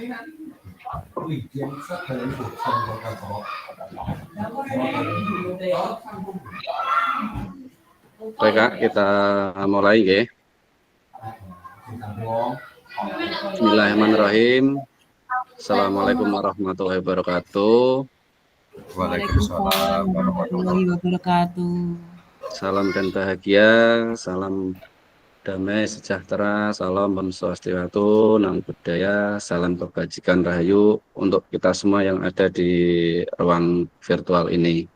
Baik Kak, kita mulai ya. Bismillahirrahmanirrahim. Assalamualaikum warahmatullahi wabarakatuh. Waalaikumsalam warahmatullahi wabarakatuh. Salam dan bahagia, salam damai sejahtera, salam Om Swastiastu, Namo Buddhaya, salam kebajikan rahayu untuk kita semua yang ada di ruang virtual ini.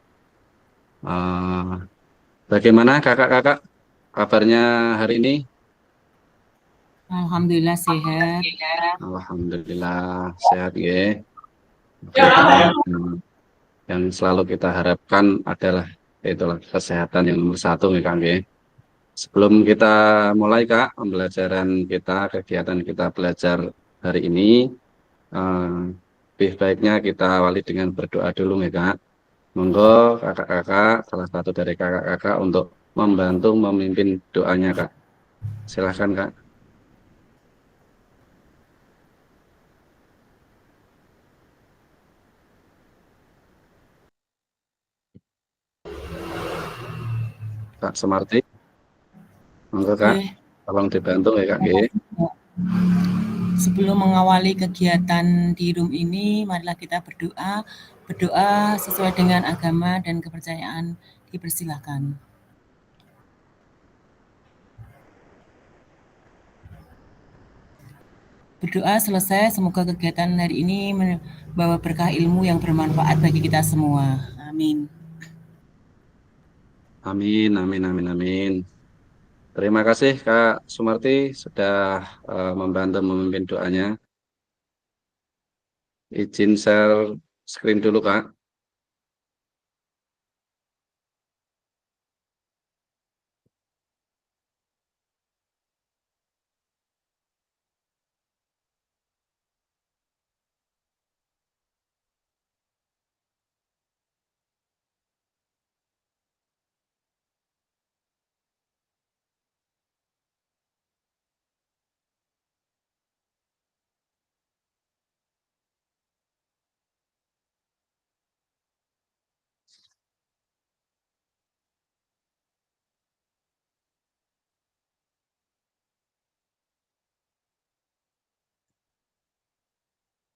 Bagaimana kakak-kakak kabarnya hari ini? Alhamdulillah sehat. Alhamdulillah sehat ya. Yang selalu kita harapkan adalah itulah kesehatan yang nomor satu ya Kang ya. Sebelum kita mulai Kak pembelajaran kita, kegiatan kita belajar hari ini, lebih baiknya kita awali dengan berdoa dulu ya Kak. Monggo kakak-kakak, salah satu dari kakak-kakak untuk membantu memimpin doanya Kak. Silahkan Kak. Kak Sumarti, monggo Kak, tolong dibantu ya Kak. Sebelum mengawali kegiatan di room ini, marilah kita berdoa. Berdoa sesuai dengan agama dan kepercayaan. Dipersilakan. Berdoa selesai, semoga kegiatan hari ini membawa berkah ilmu yang bermanfaat bagi kita semua. Amin. Amin, amin, amin, amin. Terima kasih Kak Sumarti sudah membantu memimpin doanya. Izin share screen dulu Kak.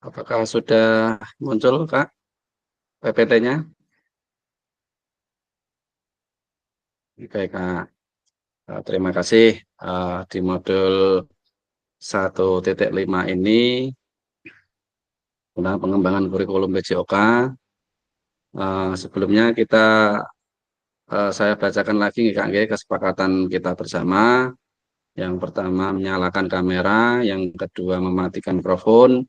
Apakah sudah muncul Kak PPT-nya? Oke Kak, terima kasih. Di modul 1.5 ini tentang pengembangan kurikulum PJOK. Sebelumnya saya bacakan lagi Kak, kesepakatan kita bersama. Yang pertama menyalakan kamera, yang kedua mematikan mikrofon,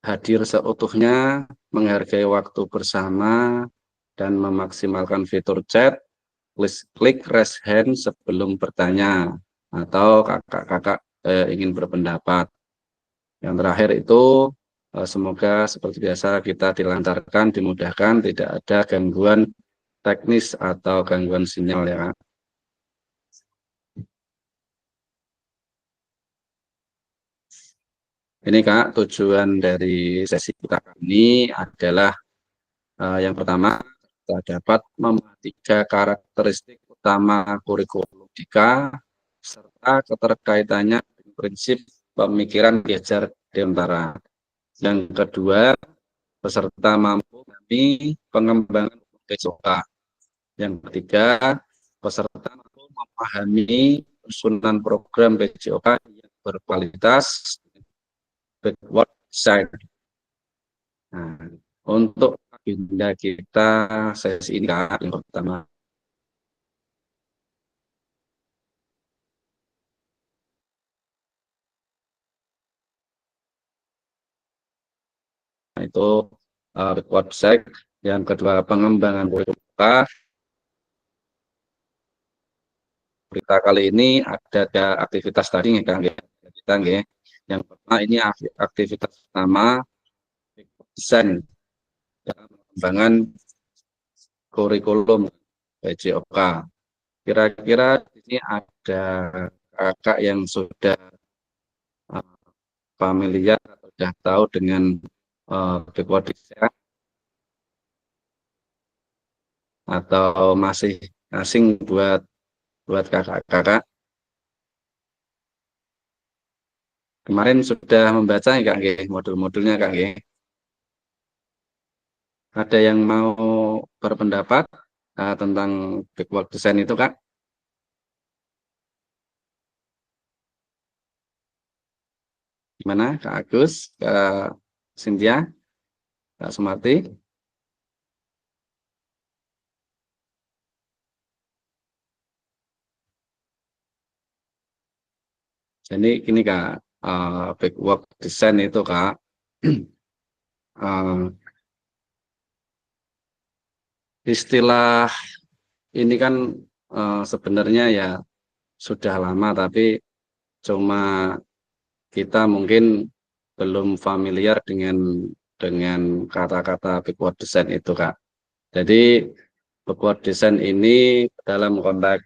hadir seutuhnya, menghargai waktu bersama, dan memaksimalkan fitur chat. Klik raise hand sebelum bertanya atau kakak-kakak ingin berpendapat. Yang terakhir itu semoga seperti biasa kita dilancarkan, dimudahkan, tidak ada gangguan teknis atau gangguan sinyal ya Kak. Ini Kak, tujuan dari sesi kita ini adalah yang pertama, kita dapat mematikan karakteristik utama kurikulum Dika serta keterkaitannya dengan prinsip pemikiran belajar diantara. Yang kedua, peserta mampu mengalami pengembangan PJOK. Yang ketiga, peserta mampu memahami susunan program PJOK yang berkualitas backward side. Nah, untuk agenda kita sesi ini yang pertama itu backward side, yang kedua pengembangan kurikulum. Berita kali ini ada aktivitas tadi kita yang pertama ini aktivitas pertama desain pengembangan kurikulum PJOK. Kira-kira ini ada kakak yang sudah familiar atau sudah tahu dengan backward design atau masih asing buat kakak-kakak? Kemarin sudah membaca nggak nggih modul-modulnya Kak nggih? Ada yang mau berpendapat tentang backward design itu Kak? Gimana Kak Agus, Kak Cynthia, Kak Sumarti? Jadi ini Kak, backward design itu Kak, eh, istilah ini kan sebenarnya ya sudah lama, tapi cuma kita mungkin belum familiar dengan kata-kata backward design itu Kak. Jadi backward design ini dalam konteks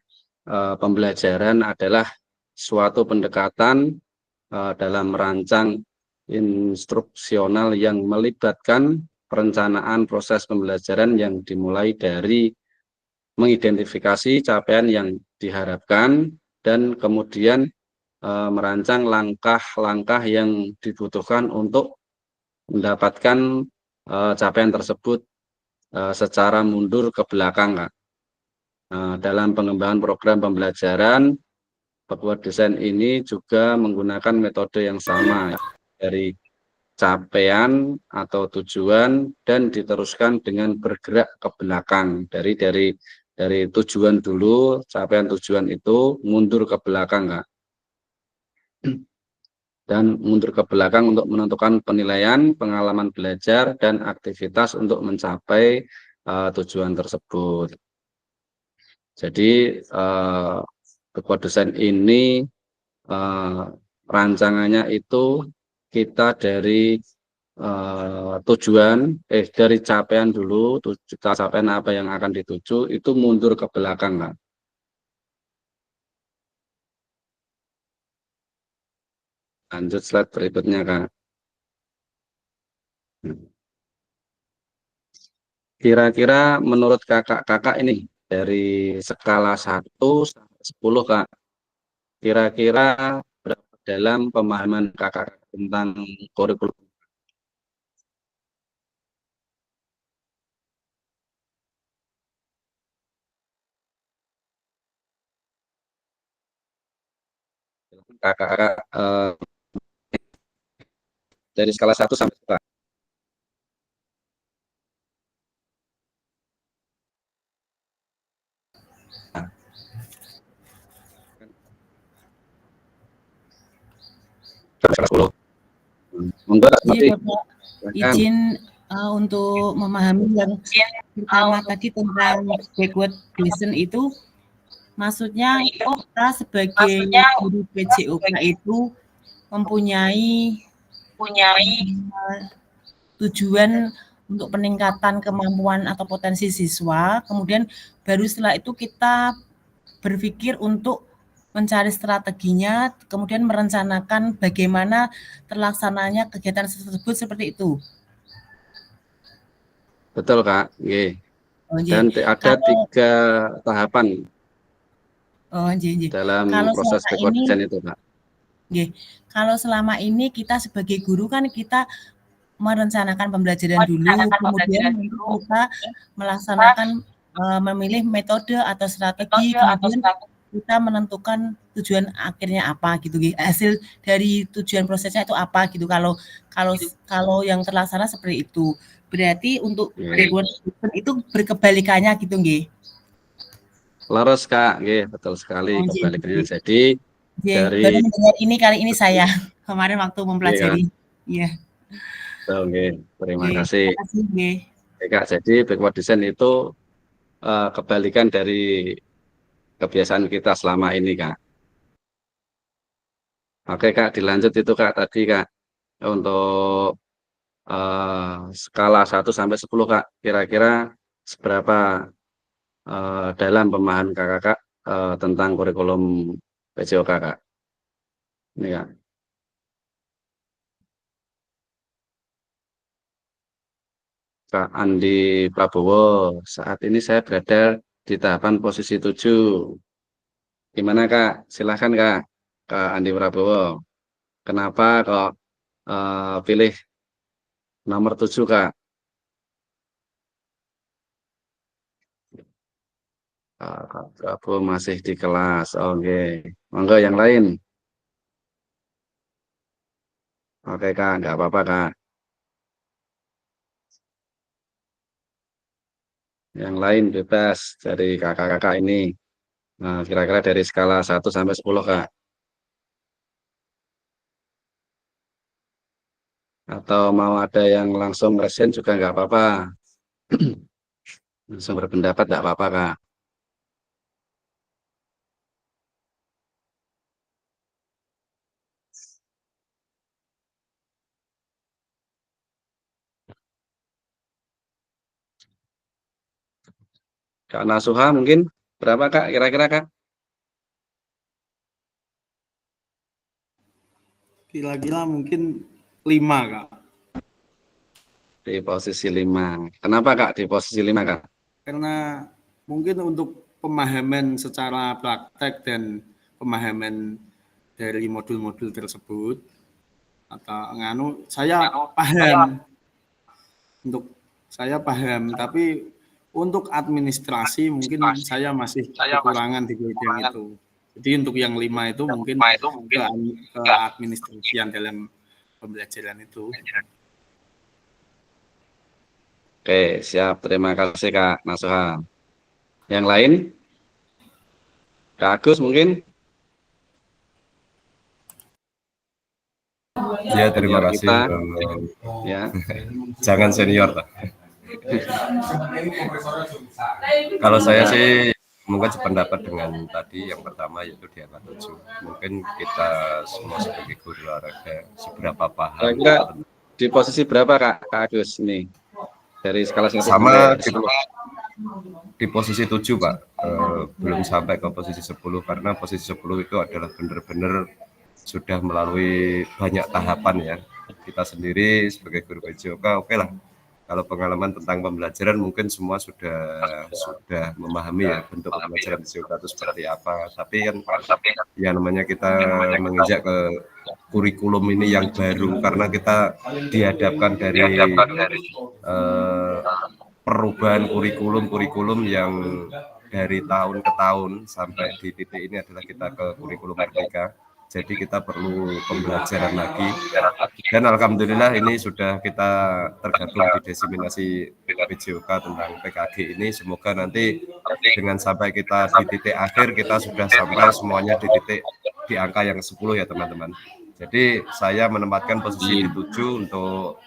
pembelajaran adalah suatu pendekatan dalam merancang instruksional yang melibatkan perencanaan proses pembelajaran yang dimulai dari mengidentifikasi capaian yang diharapkan dan kemudian merancang langkah-langkah yang dibutuhkan untuk mendapatkan capaian tersebut secara mundur ke belakang, Kak. Dalam pengembangan program pembelajaran, backward design ini juga menggunakan metode yang sama dari capaian atau tujuan dan diteruskan dengan bergerak ke belakang dari tujuan dulu, capaian tujuan itu mundur ke belakang, Kak. Dan mundur ke belakang untuk menentukan penilaian, pengalaman belajar, dan aktivitas untuk mencapai tujuan tersebut. Jadi backward design ini rancangannya itu kita dari dari capaian dulu, capaian apa yang akan dituju itu mundur ke belakang, Kak. Lanjut slide berikutnya, Kak. Kira-kira menurut kakak-kakak ini dari skala 1 sampai 10, Kak. Kira-kira berapa dalam pemahaman kakak tentang kurikulum kakak-kakak dari skala 1 sampai 10? Skala 10. Monggo, Jadi Bapak izin untuk memahami yang pertama tadi tentang backward design itu, maksudnya kita sebagai guru PJOK itu mempunyai tujuan untuk peningkatan kemampuan atau potensi siswa, kemudian baru setelah itu kita berpikir untuk mencari strateginya, kemudian merencanakan bagaimana terlaksananya kegiatan tersebut seperti itu. Betul, Kak. Nggih. Oh, Dan ada 3 tahapan dalam kalau proses backward design itu, Kak. Kalau selama ini kita sebagai guru kan kita merencanakan pembelajaran dulu, kemudian kita melaksanakan memilih metode atau strategi, kemudian kita menentukan tujuan akhirnya apa gitu, hasil dari tujuan prosesnya itu apa gitu. Kalau yang terlaksana seperti itu, berarti untuk backward design itu berkebalikannya gitu, nggih. Laras, Kak, nggih, betul sekali kebalikannya. Jadi dari baru mendengar ini kali ini saya kemarin waktu mempelajari. Iya. Oke, terima kasih. Terima kasih, nggih. Kak, jadi backward design itu kebalikan dari kebiasaan kita selama ini, Kak. Oke, Kak, dilanjut itu, Kak, tadi, Kak, untuk skala 1 sampai 10, Kak, kira-kira seberapa dalam pemahaman kakak tentang kurikulum PJOK, Kak? Ini, Kak. Kak Andi Prabowo. Saat ini saya berada di tahapan posisi 7. Gimana Kak? Silahkan Kak Andi Prabowo. Kenapa kok pilih nomor 7 Kak? Kak Prabowo masih di kelas. Oke. Monggo yang lain. Oke Kak, nggak apa-apa Kak. Yang lain bebas dari kakak-kakak ini. Nah, kira-kira dari skala 1 sampai 10 Kak. Atau mau ada yang langsung resen juga nggak apa-apa. Langsung berpendapat nggak apa-apa Kak. Kak Nasuha mungkin berapa Kak kira-kira Kak? Kira-kira mungkin 5, Kak. Di posisi 5. Kenapa Kak di posisi 5 Kak? Karena mungkin untuk pemahaman secara praktek dan pemahaman dari modul-modul tersebut atau saya paham, untuk saya paham, tapi untuk administrasi mungkin saya masih kekurangan di bidang itu. Jadi untuk yang 5 itu mungkin ke administrasian dalam pembelajaran itu. Oke, siap. Terima kasih Kak Nasuha. Yang lain? Kak Agus mungkin? Ya, terima Senior kasih. kita. Ya. Jangan senior. Kalau saya sih mungkin sependapat dengan tadi yang pertama yaitu di angka 7. Mungkin kita semua sebagai guru olahraga seberapa paham Kira-kira di posisi berapa Kak Agus ini? Dari skala 1 sama sampai 10. di posisi 7 Pak, belum sampai ke posisi 10 karena posisi 10 itu adalah benar-benar sudah melalui banyak tahapan ya. Kita sendiri sebagai guru PJOK oke lah. Kalau pengalaman tentang pembelajaran mungkin semua sudah memahami ya bentuk pembelajaran PJOK itu seperti apa. Tapi kan yang namanya kita menginjak ke kurikulum ini yang baru karena kita dihadapkan dari perubahan kurikulum yang dari tahun ke tahun sampai di titik ini adalah kita ke kurikulum merdeka. Jadi kita perlu pembelajaran lagi dan alhamdulillah ini sudah kita tergabung di diseminasi PJOK tentang PKG ini. Semoga nanti dengan sampai kita di titik akhir kita sudah sampai semuanya di titik di angka yang 10 ya teman-teman. Jadi saya menempatkan posisi di 7 untuk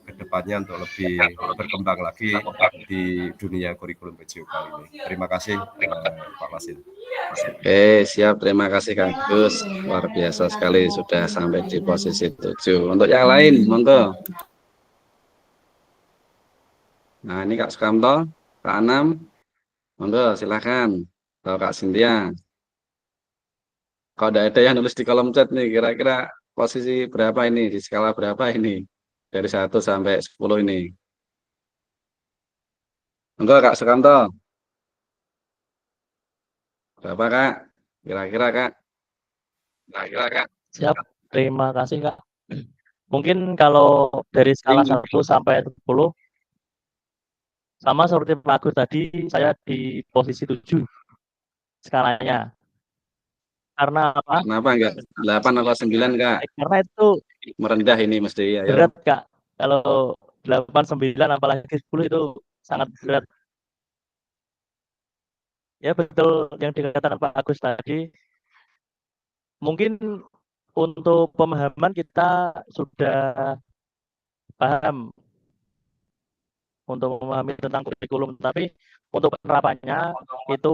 kedepannya untuk lebih berkembang lagi di dunia kurikulum PJOK ini. Terima kasih Pak Masin. Oke, siap. Terima kasih Kak Agus. Luar biasa sekali sudah sampai di posisi 7. Untuk yang lain, monggo. Nah, ini Kak Sukamto, Kak Anam. Monggo, silakan. Atau Kak Cynthia. Kalau ada yang nulis di kolom chat nih, kira-kira posisi berapa ini? Di skala berapa ini? Dari 1 sampai 10 ini. Monggo Kak Sukamto. Berapa Kak? Kira-kira Kak? Siap, terima kasih Kak. Mungkin kalau dari skala 1 sampai 10, sama seperti Pak Agus tadi, saya di posisi 7 skalanya. Karena apa? Kenapa enggak 8 atau 9 Kak? Karena itu Merendah ini mesti ya. berat Kak. Kalau 8, 9 apalagi 10 itu sangat berat. Ya betul yang dikatakan Pak Agus tadi. Mungkin untuk pemahaman kita sudah paham untuk memahami tentang kurikulum, tapi untuk penerapannya itu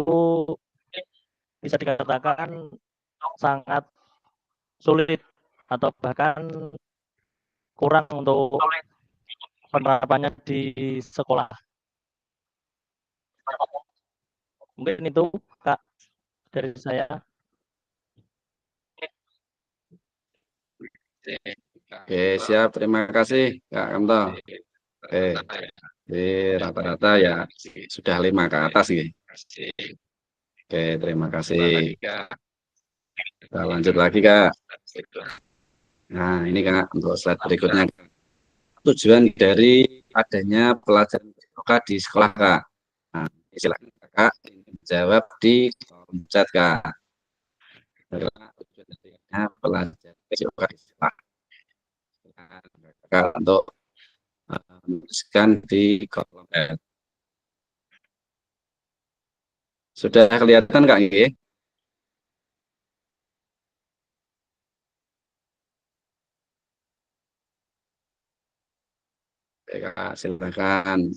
bisa dikatakan sangat sulit atau bahkan kurang untuk penerapannya di sekolah. Mungkin itu Kak dari saya. Oke, siap. Terima kasih Kak Kamto. Oke. Jadi rata-rata ya sudah 5 ke atas ya. Oke, terima kasih. Kita lanjut lagi Kak. Nah ini Kak untuk slide berikutnya. Tujuan dari adanya pelajaran pramuka di sekolah Kak. Nah, silakan Kak jawab di kolom chat Kak. Tujuan adanya pelajaran pramuka di sekolah. Kak untuk menuliskan di kolom chat. Sudah kelihatan Kak nggih? Oke, Kak, silakan.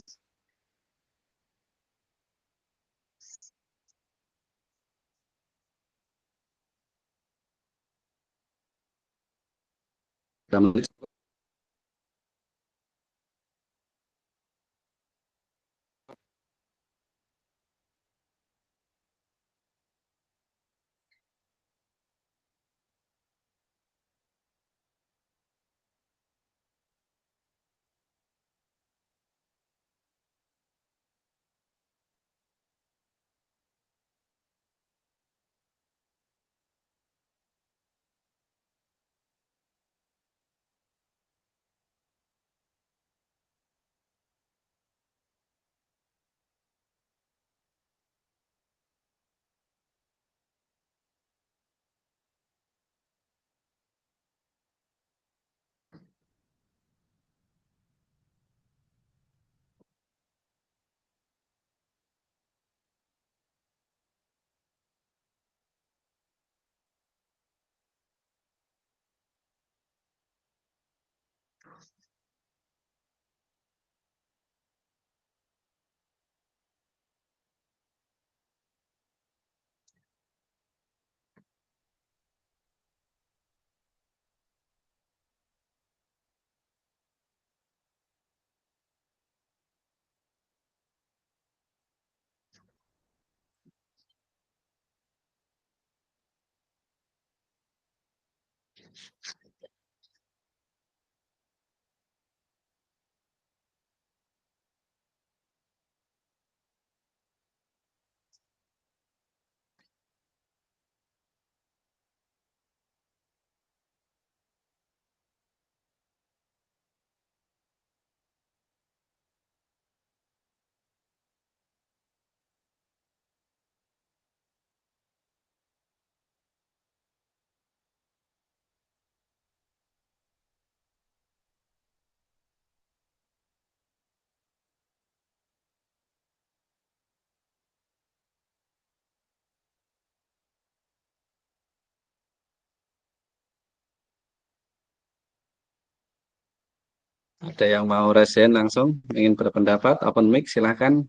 Ada yang mau resen langsung ingin berpendapat open mic silahkan.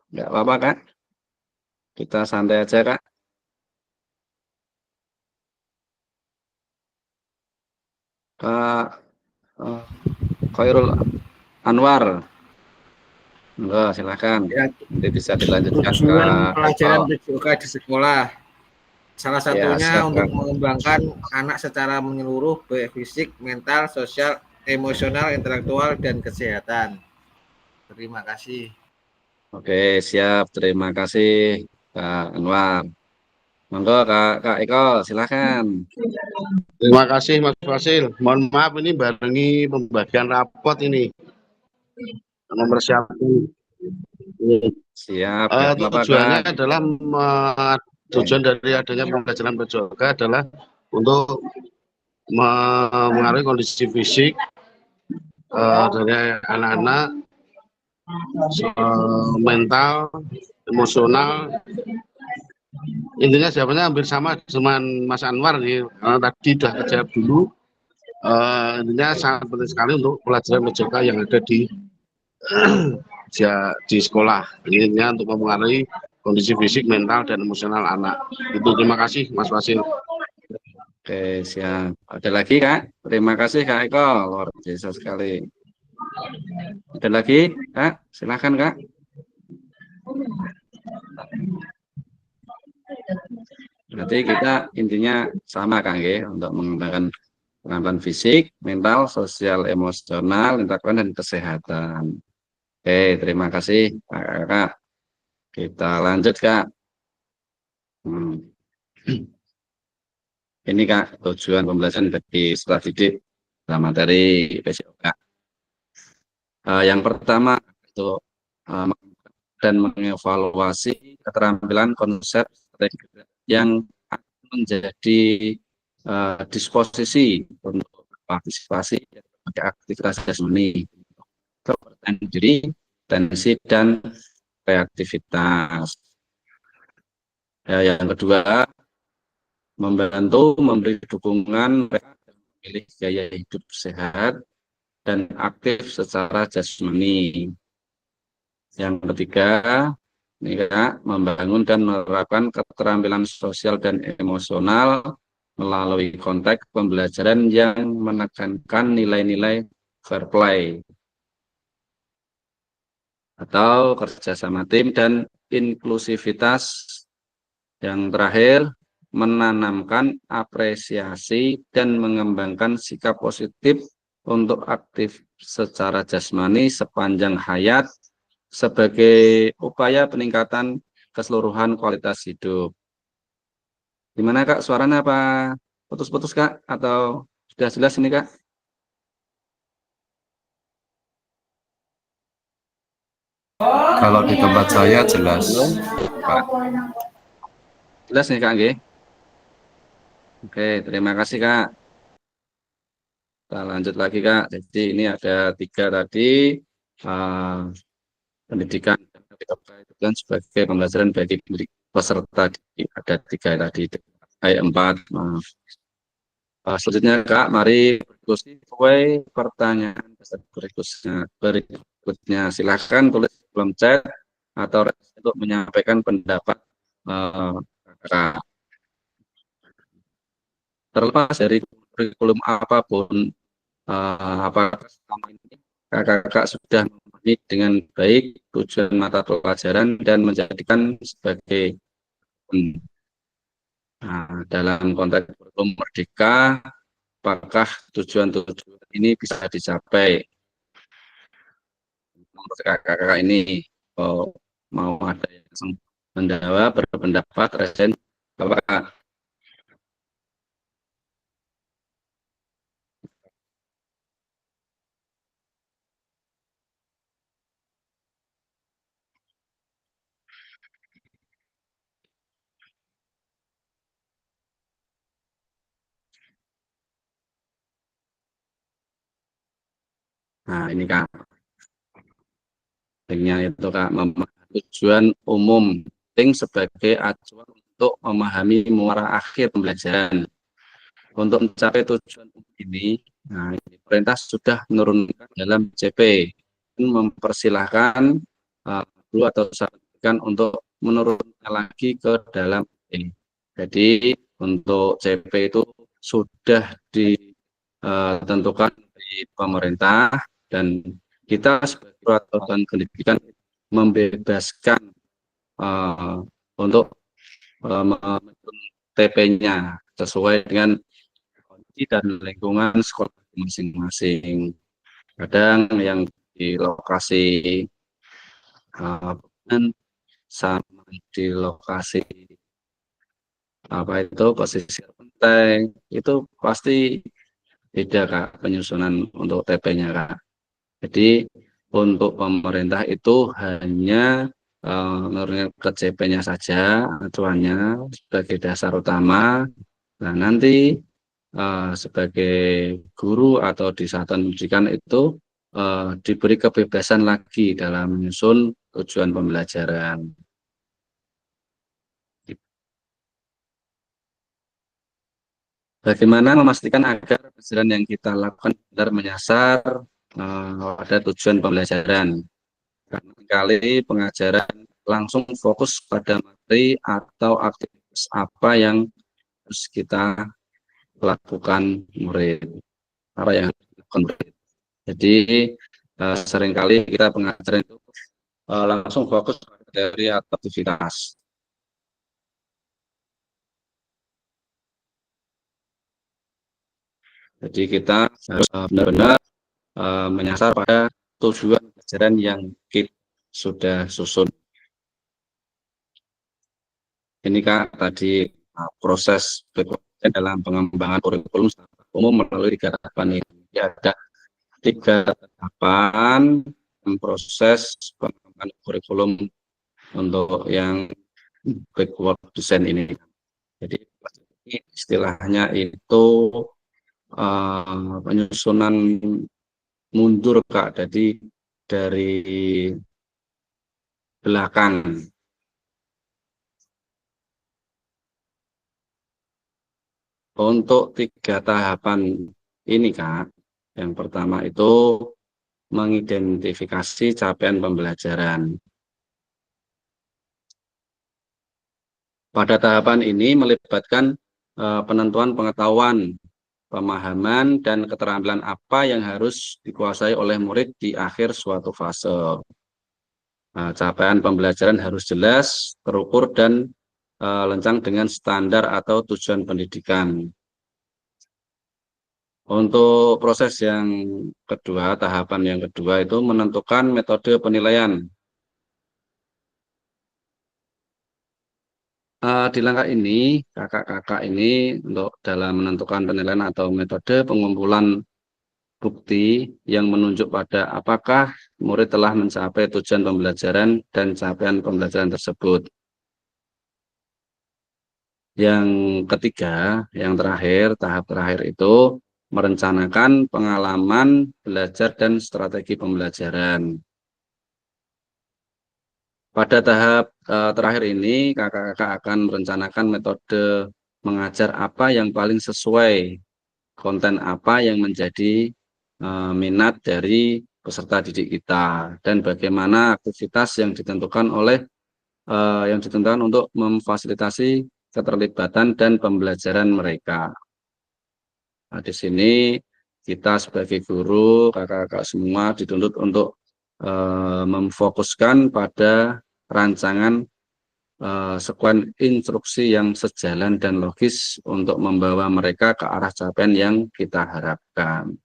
Enggak apa-apa Kak. Kita santai aja Kak. Kak Khairul Anwar. Enggak, silahkan. Ya, Nanti bisa dilanjutkan ke tujuan pelajaran Eko. PJOK di sekolah. Salah Ya, satunya untuk silakan. mengembangkan anak secara menyeluruh, baik fisik, mental, sosial, emosional, intelektual, dan kesehatan. Terima kasih. Oke, siap. Terima kasih Kak Anwar. Monggo Kak Eko, silahkan. Terima kasih Mas Fasil. Mohon maaf ini barengi pembagian rapot ini. Nomor siapa? Siap, enggak apa-apa Tujuannya Kak. adalah tujuan dari adanya pembelajaran PJOK adalah untuk mengaruhi kondisi fisik dari anak-anak, mental, emosional. Intinya jawabannya hampir sama dengan Mas Anwar nih. Tadi sudah kejawab dulu. Intinya sangat penting sekali untuk pelajaran PJOK yang ada di sekolah. Intinya untuk mempengaruhi kondisi fisik, mental, dan emosional anak. Itu terima kasih Mas Wasil. Oke, siap. Ada lagi Kak? Terima kasih Kak Eko, luar biasa sekali. Ada lagi Kak? Silahkan Kak. Berarti kita intinya sama Kak ya, untuk mengembangkan pengamatan fisik, mental, sosial, emosional, intelektual, dan kesehatan. Oke, terima kasih Kakak. Kita lanjut Kak. Hmm. Ini Kak, tujuan pembelajaran bagi sekolah didik dalam materi PJOK. Yang pertama itu dan mengevaluasi keterampilan konsep strategi yang akan menjadi disposisi untuk partisipasi pada aktivitas jasmani, kepercayaan diri, tensi, dan kreativitas. Yang kedua, membantu memberi dukungan mereka memilih gaya hidup sehat dan aktif secara jasmani. Yang ketiga, ini Kak, membangun dan menerapkan keterampilan sosial dan emosional melalui konteks pembelajaran yang menekankan nilai-nilai fair play atau kerjasama tim dan inklusivitas. Yang terakhir, menanamkan apresiasi dan mengembangkan sikap positif untuk aktif secara jasmani sepanjang hayat sebagai upaya peningkatan keseluruhan kualitas hidup. Gimana Kak, suaranya apa putus-putus Kak? Atau sudah jelas ini Kak? Kalau di tempat saya jelas, Pak. Jelas nih Kak, nggih? Oke, terima kasih Kak. Kita lanjut lagi Kak. Jadi ini ada 3 tadi, pendidikan dan sebagai pembelajaran bagi peserta ada 3 tadi, 4, maaf. Selanjutnya Kak, mari berdiskusi sesuai pertanyaan berikutnya. Silahkan tulis kolom chat atau untuk menyampaikan pendapat Kak. Terlepas dari kurikulum apapun, apakah selama ini kakak sudah memenuhi dengan baik tujuan mata pelajaran dan menjadikan sebagai dalam konteks kurikulum merdeka, apakah tujuan-tujuan ini bisa dicapai? Menurut kakak ini, mau ada yang menjawab, berpendapat, resen, Bapak. Nah, ini Kak. Itu Kak, tujuan umum penting sebagai acuan untuk memahami muara akhir pembelajaran. Untuk mencapai tujuan ini, pemerintah sudah menurunkan dalam CP, mempersilahkan guru atau saran untuk menurunkan lagi ke dalam ini. Jadi untuk CP itu sudah ditentukan di pemerintah dan kita sebagai peraturan pendidikan membebaskan untuk TP-nya sesuai dengan kondisi dan lingkungan sekolah masing-masing. Kadang yang di lokasi sama di lokasi itu pesisir pantai itu pasti beda Kak penyusunan untuk TP-nya Kak. Jadi untuk pemerintah itu hanya menurunkan ke CP-nya saja acuannya sebagai dasar utama. Nah nanti sebagai guru atau di satuan pendidikan itu diberi kebebasan lagi dalam menyusun tujuan pembelajaran. Bagaimana memastikan agar pembelajaran yang kita lakukan benar menyasar pada tujuan pembelajaran? Karena kali pengajaran langsung fokus pada materi atau aktivitas apa yang harus kita lakukan murid, apa yang harus dilakukan murid. Jadi seringkali kita pengajaran itu langsung fokus pada materi atau aktivitas. Jadi kita harus benar-benar menyasar pada tujuan pembelajaran yang kita sudah susun. Ini Kak tadi proses dalam pengembangan kurikulum secara umum melalui 3 tahapan ini. Ya, ada 3 tahapan proses pengembangan kurikulum untuk yang backward design ini. Jadi istilahnya itu penyusunan mundur Kak, jadi dari belakang. Untuk 3 tahapan ini Kak, yang pertama itu mengidentifikasi capaian pembelajaran. Pada tahapan ini melibatkan penentuan pengetahuan, pemahaman, dan keterampilan apa yang harus dikuasai oleh murid di akhir suatu fase. Capaian pembelajaran harus jelas, terukur, dan lencang dengan standar atau tujuan pendidikan. Untuk proses yang kedua, tahapan yang kedua itu menentukan metode penilaian. Di langkah ini, kakak-kakak ini untuk dalam menentukan penilaian atau metode pengumpulan bukti yang menunjuk pada apakah murid telah mencapai tujuan pembelajaran dan capaian pembelajaran tersebut. Yang ketiga, yang terakhir, tahap terakhir itu merencanakan pengalaman belajar dan strategi pembelajaran. Pada tahap terakhir ini, kakak-kakak akan merencanakan metode mengajar apa yang paling sesuai, konten apa yang menjadi minat dari peserta didik kita, dan bagaimana aktivitas yang ditentukan untuk memfasilitasi keterlibatan dan pembelajaran mereka. Nah, di sini kita sebagai guru, kakak-kakak semua dituntut untuk memfokuskan pada rancangan sekuen instruksi yang sejalan dan logis untuk membawa mereka ke arah capaian yang kita harapkan.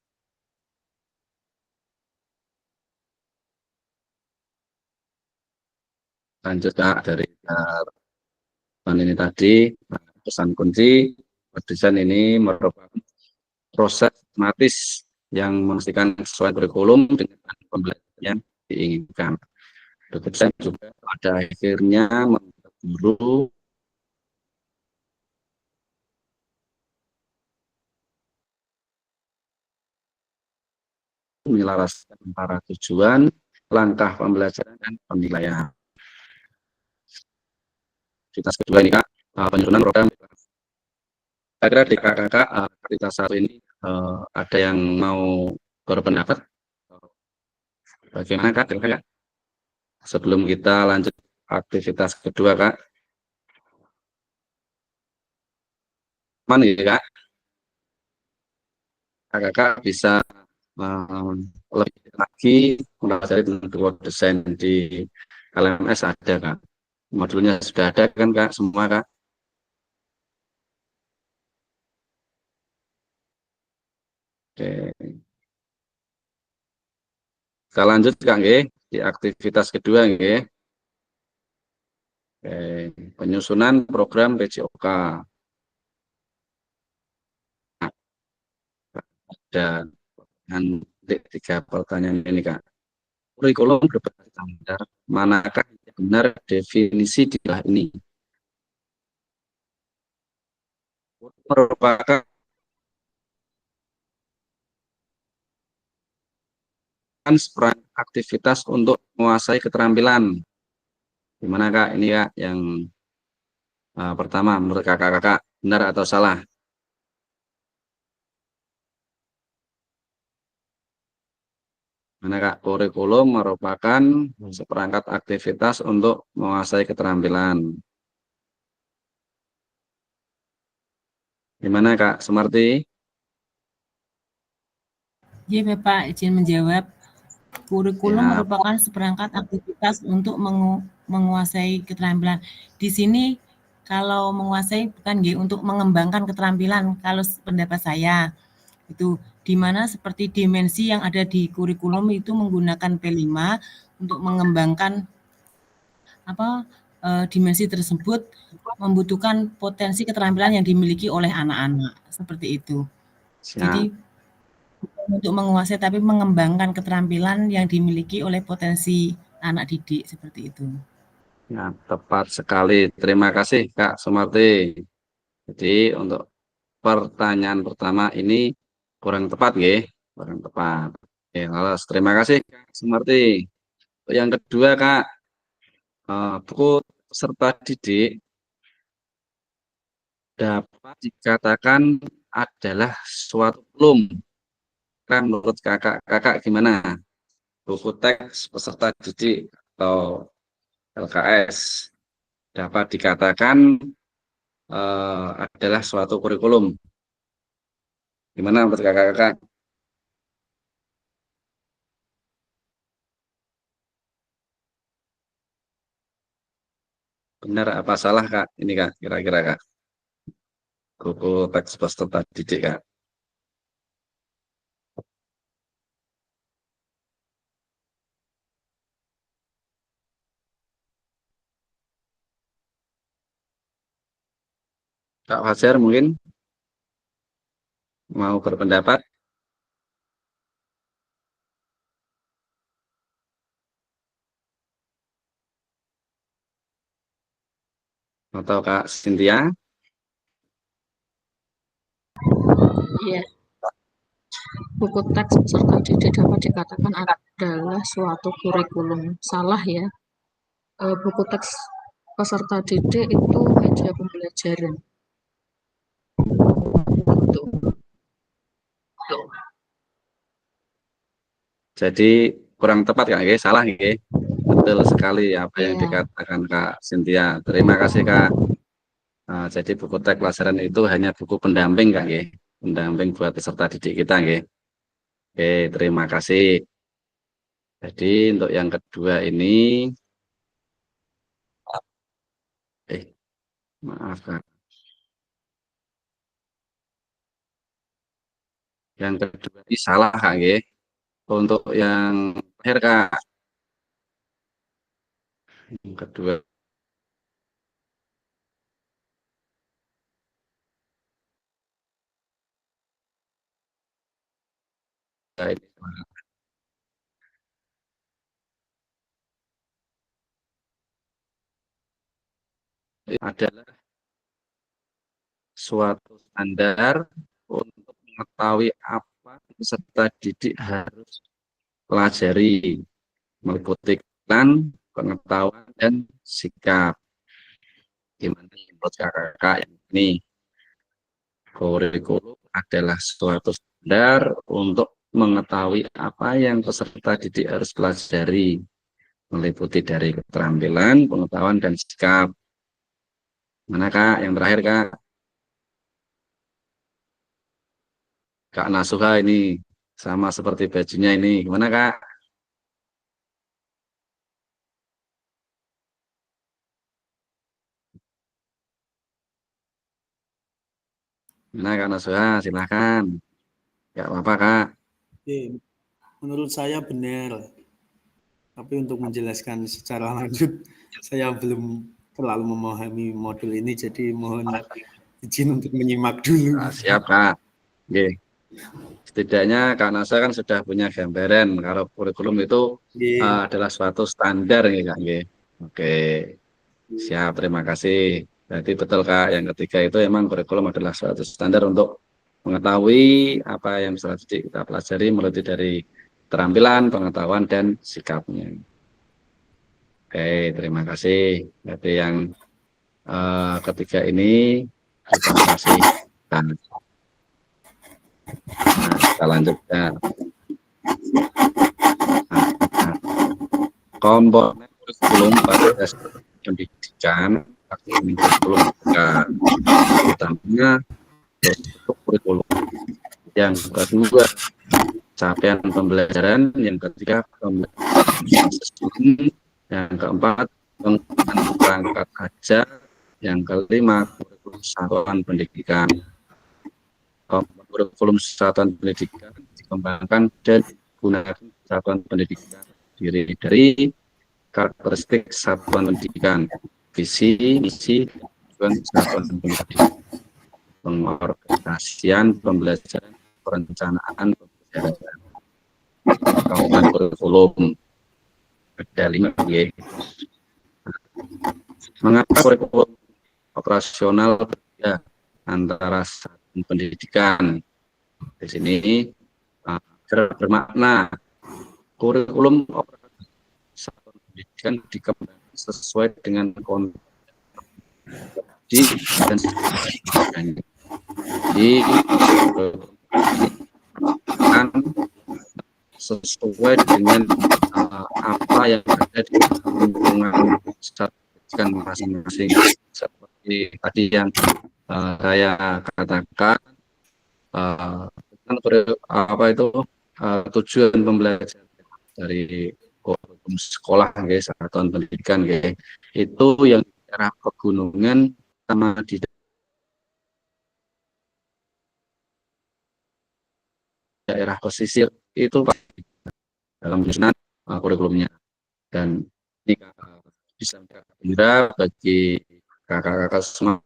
Lanjut Kak, dari ini tadi, pesan kunci desain ini merupakan proses sistematis yang memastikan sesuai kurikulum dengan pembelajaran yang diinginkan. Desain juga pada akhirnya membuat guru menyelaraskan antara tujuan, langkah pembelajaran, dan penilaian. Aktivitas kedua ini Kak, penyusunan program. Kira-kira di kakak aktivitas satu ini ada yang mau berpendapat? Bagaimana Kak? Kira-kira sebelum kita lanjut aktivitas kedua Kak. Mana ya Kak? Kakak bisa lebih lagi mempelajari tentang desain di LMS ada Kak. Modulnya sudah ada kan Kak, semua Kak? Oke. Kita lanjut Kak nggih di aktivitas kedua nggih. Oke, penyusunan program PJOK. Ada 3 pertanyaan ini Kak. Kurikulum berbasis standar, manakah yang benar definisi di bawah ini? Merupakan seperangkat aktivitas untuk menguasai keterampilan. Gimana Kak? Ini Kak yang pertama menurut kakak-kakak benar atau salah? Mana Kak? Kurikulum merupakan seperangkat aktivitas untuk menguasai keterampilan. Gimana Kak? Semerti? Ya Bapak, izin menjawab. Kurikulum Ya. merupakan seperangkat aktivitas untuk menguasai keterampilan. Di sini kalau menguasai bukan untuk mengembangkan keterampilan. Kalau pendapat saya itu di mana seperti dimensi yang ada di kurikulum itu menggunakan P5 untuk mengembangkan dimensi tersebut membutuhkan potensi keterampilan yang dimiliki oleh anak-anak, seperti itu. Jadi untuk menguasai tapi mengembangkan keterampilan yang dimiliki oleh potensi anak didik, seperti itu. Ya, tepat sekali. Terima kasih Kak Sumarti. Jadi untuk pertanyaan pertama ini kurang tepat, nggih. Kurang tepat. Oke, lalu terima kasih Kak Sumarti. Yang kedua Kak, buku peserta didik dapat dikatakan adalah suatu belum. Kan menurut kakak gimana? Buku teks peserta didik atau LKS dapat dikatakan adalah suatu kurikulum. Gimana menurut kakak-kakak? Benar apa salah Kak? Ini Kak, kira-kira Kak. Buku teks peserta didik Kak. Kak Fajar mungkin mau berpendapat? Atau Kak Cynthia? Iya, buku teks peserta didik dapat dikatakan adalah suatu kurikulum. Salah ya. Buku teks peserta didik itu media pembelajaran. Gitu. Jadi kurang tepat Kak, nggih? Salah nggih? Betul sekali apa yang Iya. dikatakan Kak Cynthia. Terima kasih Kak. Jadi buku teks pelajaran itu hanya buku pendamping Kak, nggih. Pendamping buat peserta didik kita nggih. Oke, terima kasih. Jadi untuk yang kedua ini maaf Kak. Yang kedua ini salah Kak, nggih. Untuk yang terakhir Kak. Yang kedua ini adalah suatu standar untuk mengetahui apa peserta didik harus pelajari, meliputi keterampilan, pengetahuan, dan sikap. Gimana menurut kakak yang ini? Kurikulum adalah suatu standar untuk mengetahui apa yang peserta didik harus pelajari, meliputi dari keterampilan, pengetahuan, dan sikap. Mana Kak? Yang terakhir Kak? Kak Nasuha ini sama seperti bajunya ini. Gimana Kak? Gimana Kak Nasuha? Silahkan. Gak apa-apa Kak. Oke, menurut saya benar. Tapi untuk menjelaskan secara lanjut, saya belum terlalu memahami modul ini, jadi mohon izin untuk menyimak dulu. Siap Kak. Oke. Setidaknya Kak Nasa kan sudah punya gambaran kalau kurikulum itu adalah suatu standar ya Kak. Oke. Siap, terima kasih. Berarti betul Kak, yang ketiga itu emang kurikulum adalah suatu standar untuk mengetahui apa yang setelah kita pelajari mulai dari keterampilan, pengetahuan, dan sikapnya. Oke, terima kasih. Berarti yang ketiga ini kita kasih. Nah, kita lanjutkan. Komponen kurikulum pada dasar pendidikan kurikulum utamanya kurikulum. Yang kedua capaian pembelajaran, yang ketiga yang keempat penggunaan perangkat ajar, yang kelima kurikulum satuan pendidikan. kurikulum satuan pendidikan dikembangkan dan digunakan satuan pendidikan diri dari karakteristik satuan pendidikan, visi, misi, tujuan satuan pendidikan, pengorganisasian pembelajaran, perencanaan pembelajaran, kawasan kurikulum ada 5 ya. Mengapa kurikulum operasional berbeda antara satuan pendidikan? Di sini bermakna kurikulum operasional satuan pendidikan dikembangkan sesuai dengan kondisi dan sesuai dengan apa yang ada di lingkungan pendidikan masing-masing. Seperti tadi yang saya katakan, tujuan pembelajaran dari kurikulum sekolah, guys, satuan pendidikan, guys, itu yang di daerah pegunungan sama di daerah pesisir itu dalam penyusunan kurikulumnya. Dan ini bisa menjadi bagi kakak-kakak semua.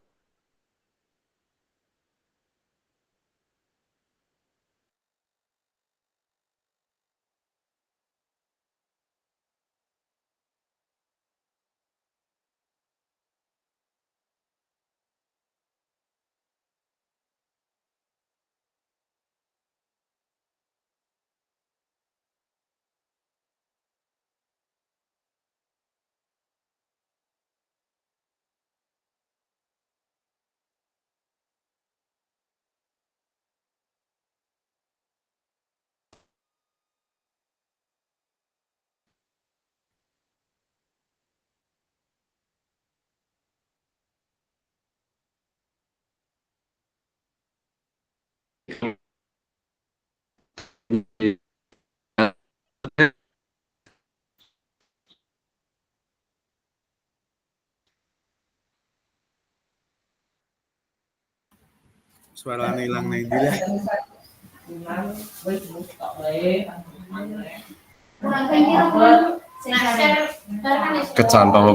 Suara hilang nih dia. Kecantol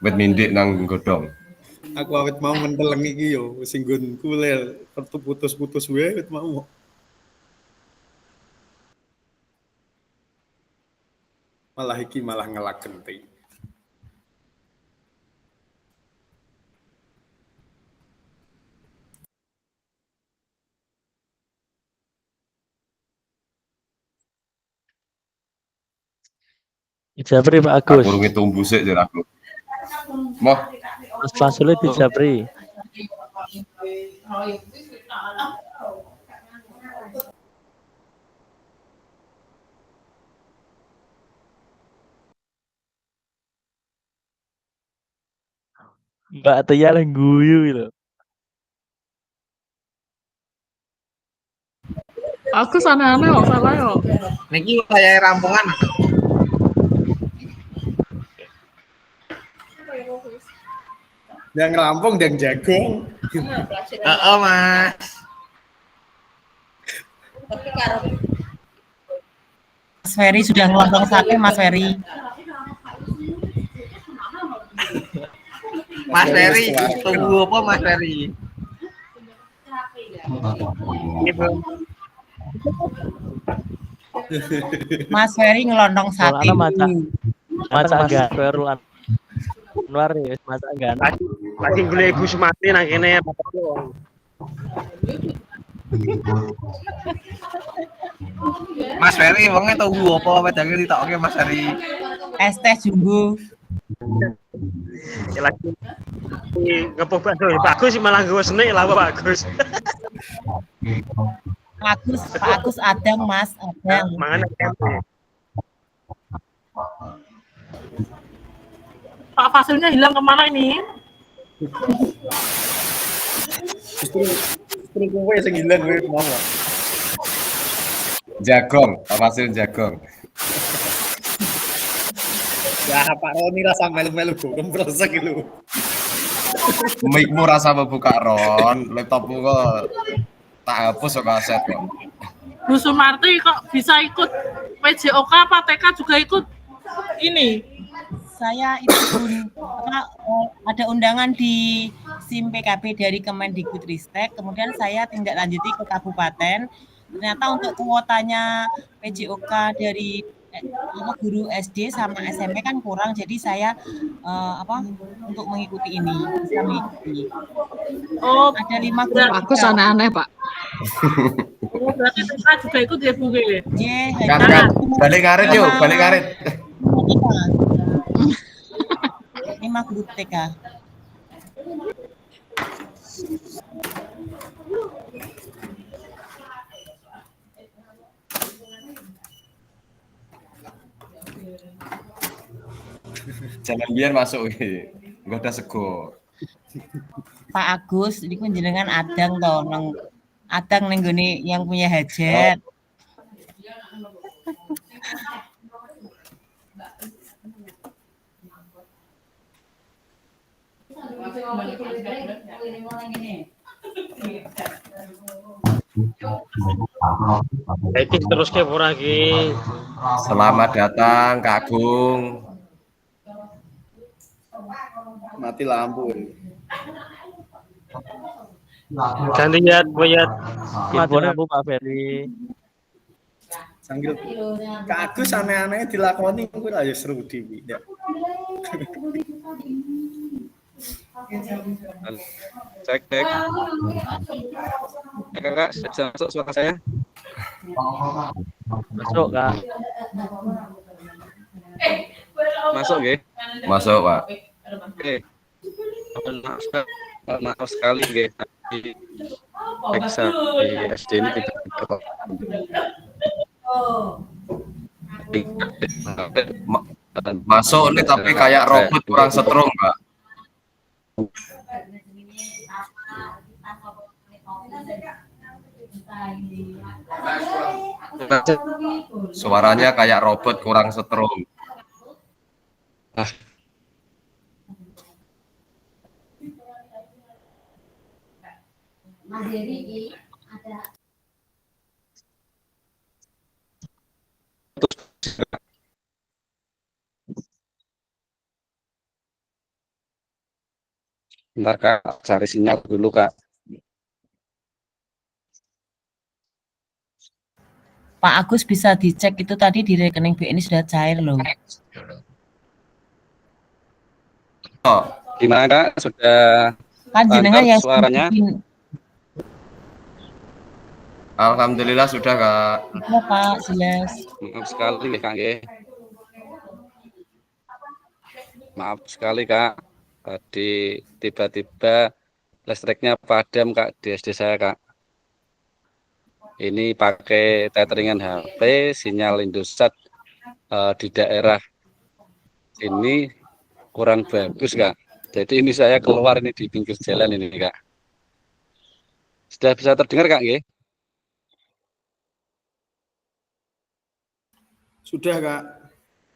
wit mindik nang godhong. Aku awet mau menteleng iki yo sing nggon kulir putus-putus wae awet mau. Malah iki malah ngelak genti. Dijabri Pak Agus. Aku rungi tumbuh sik jar aku. Moh. Mas Fasule dijabri. Mbak Tia yang guyu gitu. Aku aneh-aneh kok salah yo. Niki kayak rampungan. Yang rampung dan jagung. Oh, Mas. Mas Ferry sudah ngelontong sate, Mas Ferry. Mas Ferry, tunggu apa Mas Ferry? Mas Ferry ngelontong sate. Maca enggak Ferul Anwar ya, maca enggak. Lagi golek Gus Mati nang kene apa Mas Ferry wonge tunggu apa wedake ditokke Mas Ferry. Es teh jumbo. lagi ngepoh bakso bagus malah gue seneng lah bagus. Pak Agus Adang, Mas Adang. Mangan tempe. Pak Fasilnya hilang kemana ini? Justru kowe sing hilang kowe mau. Jagong, Pak Fasil jagong. Ya Pak Roni rasa melu-melu kok kemprosek itu. Mic-mu rasa membuka Ron, laptopmu kok tak hapus kok aset kok. Bu Sumarti kok bisa ikut PJOK apa TK juga ikut ini? Saya itu ada undangan di SIM PKB dari Kemendikbudristek, kemudian saya tindak lanjuti ke kabupaten. Ternyata untuk kuotanya PJOK dari guru SD sama SMP kan kurang, jadi saya untuk mengikuti ini bisa mengikuti. Oh, Ada 5 guru. Aku aneh-aneh Pak. Oh, berarti TK juga ikut ya Bu Gile? Kak, balik karet yuk, balik karet. 5 guru TK. Jangan biar masuk nggak ada sego. Pak Agus, ini pun jenengan adang toh, adang ning gone yang punya hajat. Iki terus ke ora iki. Selamat datang Kak Agung. Mati lampu. Ganti ya, Boyat. Mati lampu Pak Ferry. Sanggil Kak Agus aneh-aneh dilakoni kuwi lah ya seru dhewe. Cek. Kakak, bisa masuk suara saya? Masuk Kak. Masuk nggih? Masuk Pak. Oke. Maaf sekali nggih. Eksa di SD ini tidak dapat. Masuk nih tapi kayak robot kurang setrum Pak. Suaranya kayak robot kurang setrum. Mas Dery ada. Bentar Kak, cari sinyal dulu Kak. Pak Agus bisa dicek itu tadi di rekening BNI sudah cair loh. Oh, gimana Kak? Sudah Kan jenengan yang suaranya? Alhamdulillah sudah Kak. Iya Pak, jelas. Maaf sekali nih Kak. Maaf sekali Kak. Tadi tiba-tiba listriknya padam Kak di SD saya Kak. Ini pakai tetheringan HP, sinyal Indosat di daerah ini kurang bagus Kak. Jadi ini saya keluar ini di pinggir jalan ini Kak. Sudah bisa terdengar Kak nggih? Sudah Kak.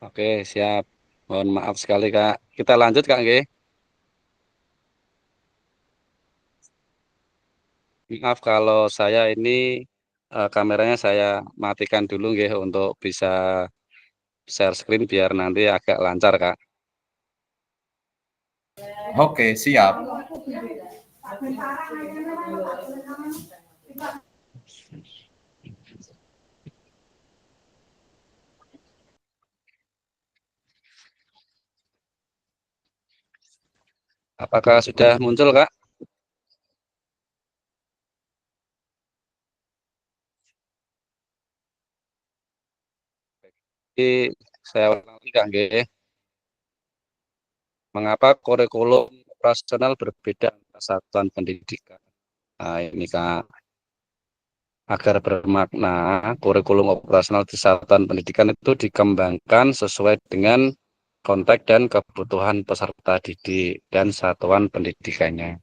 Oke, siap. Mohon maaf sekali Kak. Kita lanjut Kak nggih. Maaf kalau saya ini kameranya saya matikan dulu nggih untuk bisa share screen biar nanti agak lancar Kak. Oke, siap. Apakah sudah muncul Kak? Jadi saya ulangi Kak nggih. Mengapa kurikulum operasional berbeda antara satuan pendidikan? Nah, ini Kak. Agar bermakna, kurikulum operasional di satuan pendidikan itu dikembangkan sesuai dengan konteks dan kebutuhan peserta didik dan satuan pendidikannya.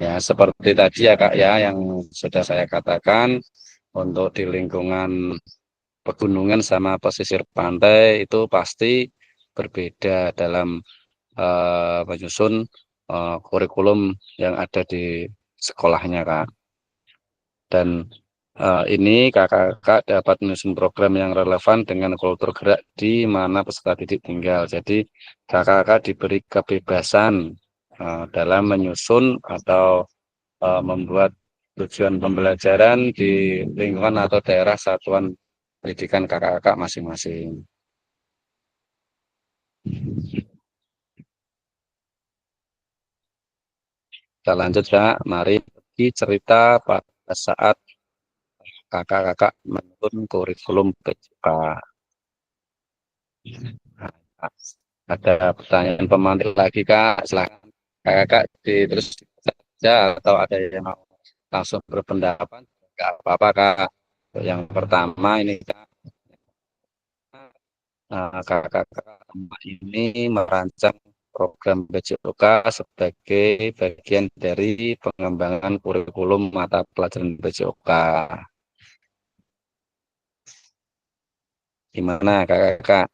Ya, seperti tadi ya Kak ya, yang sudah saya katakan, untuk di lingkungan pegunungan sama pesisir pantai itu pasti berbeda dalam menyusun kurikulum yang ada di sekolahnya, Kak. Dan ini kakak-kakak dapat menyusun program yang relevan dengan kultur gerak di mana peserta didik tinggal. Jadi kakak-kakak diberi kebebasan dalam menyusun atau membuat tujuan pembelajaran di lingkungan atau daerah satuan pendidikan kakak-kakak masing-masing. Kita lanjut, Kak. Mari cerita pada saat kakak-kakak menurun kurikulum PJK. Nah, ada pertanyaan pemantik lagi, Kak. Silakan kakak terus saja atau ada yang mau langsung berpendapat, nggak apa-apa, Kak. Yang pertama ini, Kak, kakak-kakak ini merancang program BJOK sebagai bagian dari pengembangan kurikulum mata pelajaran BJOK. Gimana, kakak-kakak?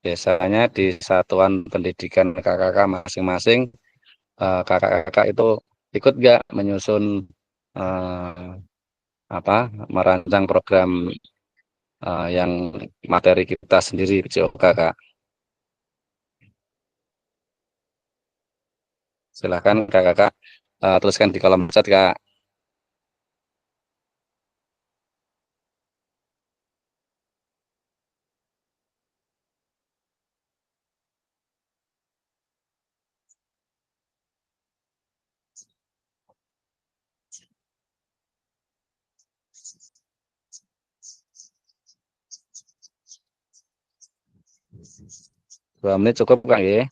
Biasanya di satuan pendidikan kakak-kakak masing-masing, kakak-kakak itu ikut nggak menyusun eh, apa merancang program yang materi kita sendiri PJOK, Kak. Silahkan kakak-kakak tuliskan di kolom chat, Kak. Dua menit cukup, Kak, ya.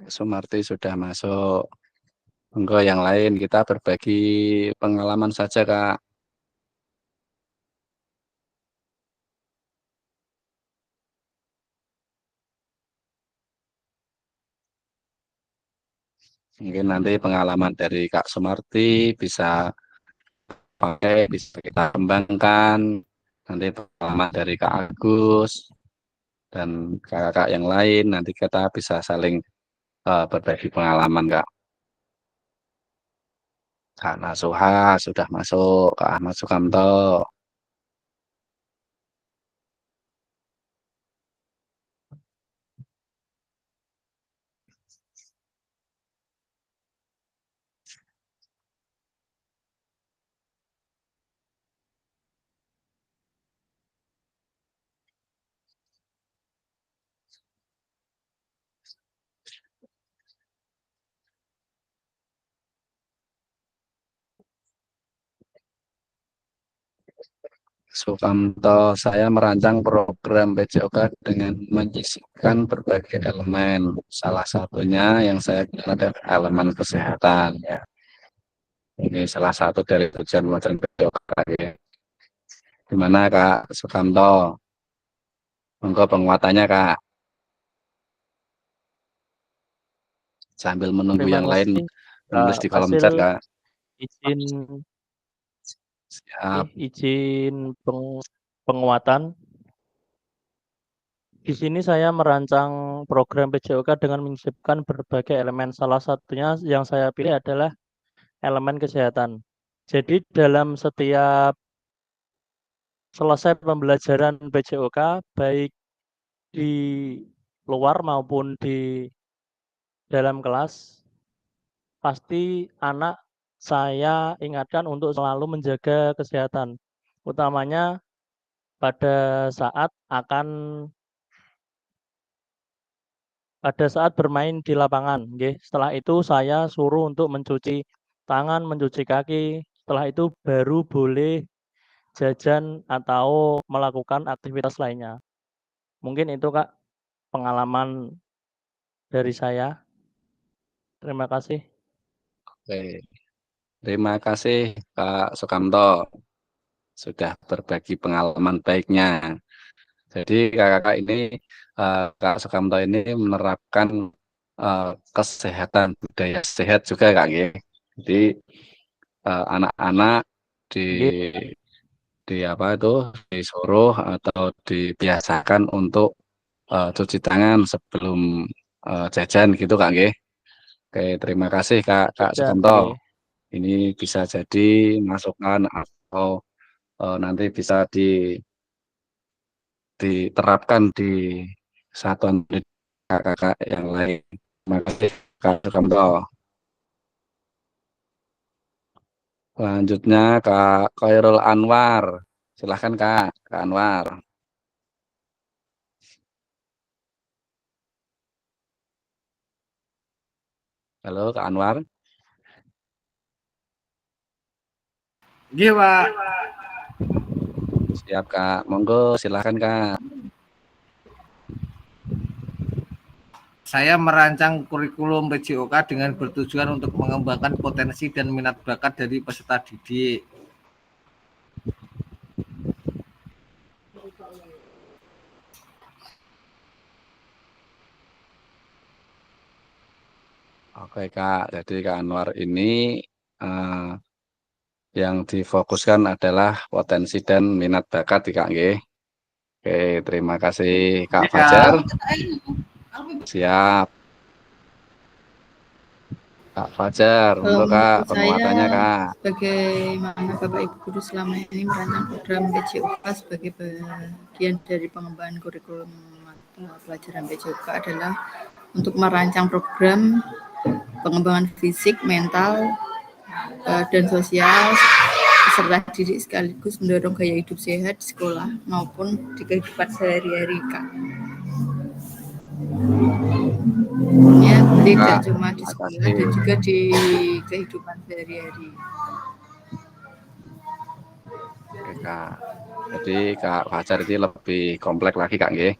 Sumarti sudah masuk. Monggo yang lain kita berbagi pengalaman saja, Kak. Mungkin nanti pengalaman dari Kak Sumarti bisa bisa kita kembangkan. Nanti pengalaman dari Kak Agus dan kakak-kakak yang lain, nanti kita bisa saling berbagi pengalaman, Kak. Kak Nasuha sudah masuk, Kak Ahmad Sukamto. Sukamto, saya merancang program PJOK dengan menyisipkan berbagai elemen. Salah satunya yang saya kenal adalah elemen kesehatan. Ya. Ini salah satu dari tujuan pembelajaran PJOK. Ya. Gimana Kak Sukamto? Monggo penguatannya Kak. Sambil menunggu Terima yang lain kasih, menulis di kolom Fasil. chat Kak. Izin Siap. izin penguatan. Di sini saya merancang program PJOK dengan menyisipkan berbagai elemen. Salah satunya yang saya pilih adalah elemen kesehatan. Jadi dalam setiap selesai pembelajaran PJOK, baik di luar maupun di dalam kelas, pasti anak saya ingatkan untuk selalu menjaga kesehatan, utamanya pada saat bermain di lapangan. Setelah itu saya suruh untuk mencuci tangan, mencuci kaki. Setelah itu baru boleh jajan atau melakukan aktivitas lainnya. Mungkin itu Kak pengalaman dari saya. Terima kasih. Oke. Terima kasih Kak Sukamto sudah berbagi pengalaman baiknya. Jadi kakak ini Kak Sukamto ini menerapkan kesehatan budaya sehat juga Kak. Jadi anak-anak disuruh atau dibiasakan untuk cuci tangan sebelum jajan gitu Kak. Oke, terima kasih Kak Sukamto. Ini bisa jadi masukan atau nanti bisa diterapkan di satuan kakak-kakak yang lain. Terima kasih Kak Sukamto. Selanjutnya Kak Khairul Anwar. Silahkan Kak Anwar. Halo Kak Anwar. Iya Pak. Siap Kak, monggo silahkan Kak. Saya merancang kurikulum PJOK dengan bertujuan untuk mengembangkan potensi dan minat bakat dari peserta didik. Oke Kak, jadi Kak Anwar ini yang difokuskan adalah potensi dan minat bakat Kak nggih. Oke, terima kasih Kak Fajar. Siap. Kak Fajar, untuk Kak penguatannya Kak. Bagaimana Bapak Ibu Guru selama ini merancang program PJOK sebagai bagian dari pengembangan kurikulum mata pelajaran PJOK adalah untuk merancang program pengembangan fisik, mental, dan sosial serta didik sekaligus mendorong gaya hidup sehat di sekolah maupun di kehidupan sehari-hari Kak. Ya, tidak cuma di sekolah dan juga di kehidupan sehari-hari. Oke Kak, jadi Kak Fajar ini lebih kompleks lagi Kak nggih,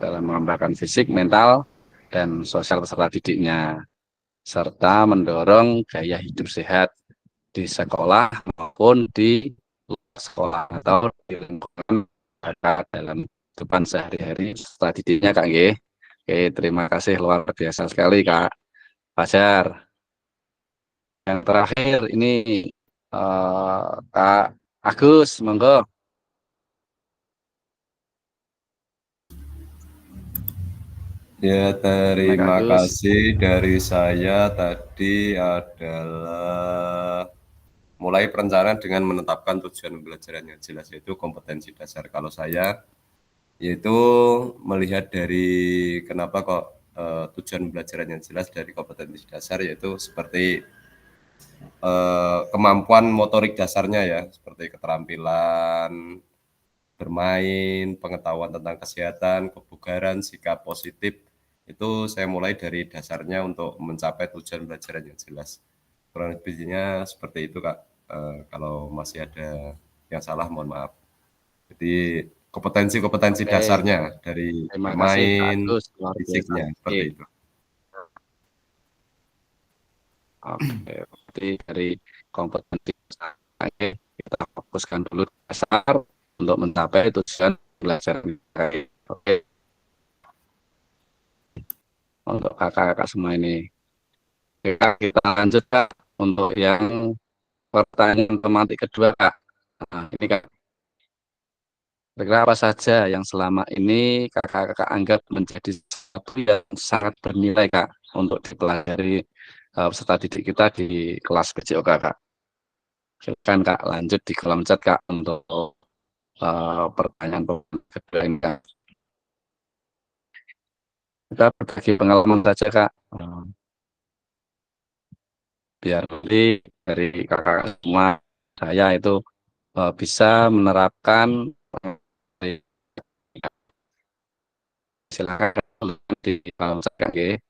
dalam mengembangkan fisik, mental, dan sosial peserta didiknya, serta mendorong gaya hidup sehat di sekolah maupun di luar sekolah atau di lingkungan masyarakat dalam kehidupan sehari-hari peserta didiknya, Kak nggih. Oke, terima kasih, luar biasa sekali Kak Fajar. Yang terakhir ini Kak Agus, monggo. Ya, terima Kak Agus. kasih dari saya tadi adalah mulai perencanaan dengan menetapkan tujuan pembelajaran yang jelas, yaitu kompetensi dasar. Kalau saya, yaitu melihat dari kenapa kok tujuan pembelajaran yang jelas dari kompetensi dasar, yaitu seperti kemampuan motorik dasarnya ya, seperti keterampilan bermain, pengetahuan tentang kesehatan, kebugaran, sikap positif, itu saya mulai dari dasarnya untuk mencapai tujuan pembelajaran yang jelas. Kurang lebihnya seperti itu Kak. Kalau masih ada yang salah mohon maaf. Jadi kompetensi-kompetensi dasarnya dari Terima kasih Kak bermain, Agus, luar biasa. fisiknya seperti itu. Oke, berarti dari kompetensi dasar kita fokuskan dulu dasar untuk mencapai tujuan belajar yang baik. Oke, untuk kakak-kakak semua ini. Kita lanjut Kak untuk yang pertanyaan tematik kedua Kak. Nah, ini Kak, kira-kira apa saja yang selama ini kakak-kakak anggap menjadi sesuatu yang sangat bernilai Kak untuk dipelajari peserta didik kita di kelas PJOK Kak. Silakan Kak, lanjut di kolom chat Kak untuk pertanyaan kedua ini Kak. Kita berbagi pengalaman saja Kak. Biar nanti dari kakak semua saya itu bisa menerapkan. Silakan di kolom chat Kak. Nggih.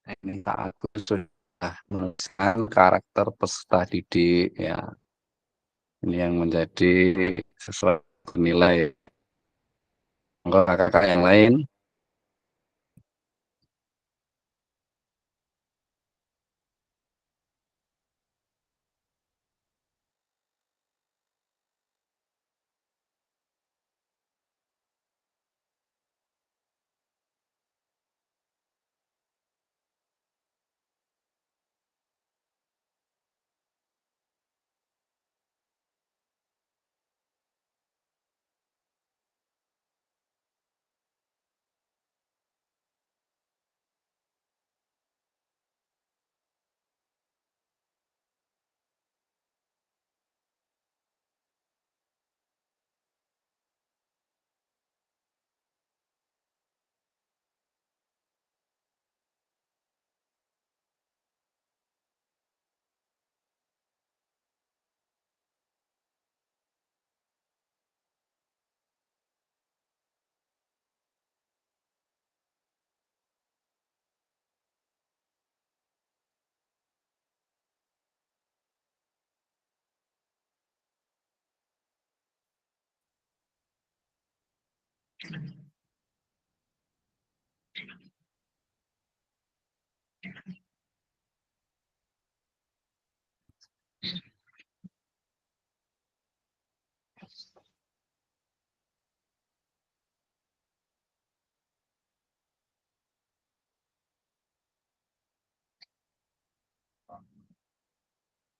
Ini Kak Agus sudah menuliskan karakter peserta didik ya. Ini yang menjadi sesuatu nilai. Monggo kakak-kakak yang lain.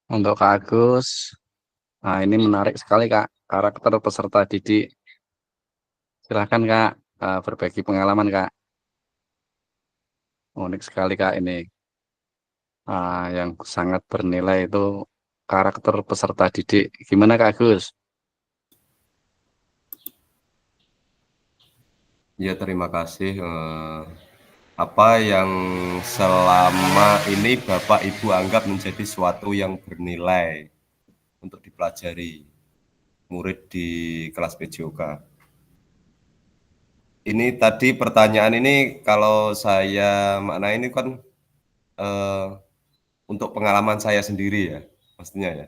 Untuk Kak Agus, nah ini menarik sekali Kak, karakter peserta didik. Silahkan Kak, berbagi pengalaman Kak. Unik sekali Kak ini. Yang sangat bernilai itu karakter peserta didik. Gimana Kak Agus? Ya, terima kasih. Apa yang selama ini Bapak Ibu anggap menjadi suatu yang bernilai untuk dipelajari murid di kelas PJOK? Ini tadi pertanyaan ini kalau saya makna ini kan untuk pengalaman saya sendiri ya, pastinya ya.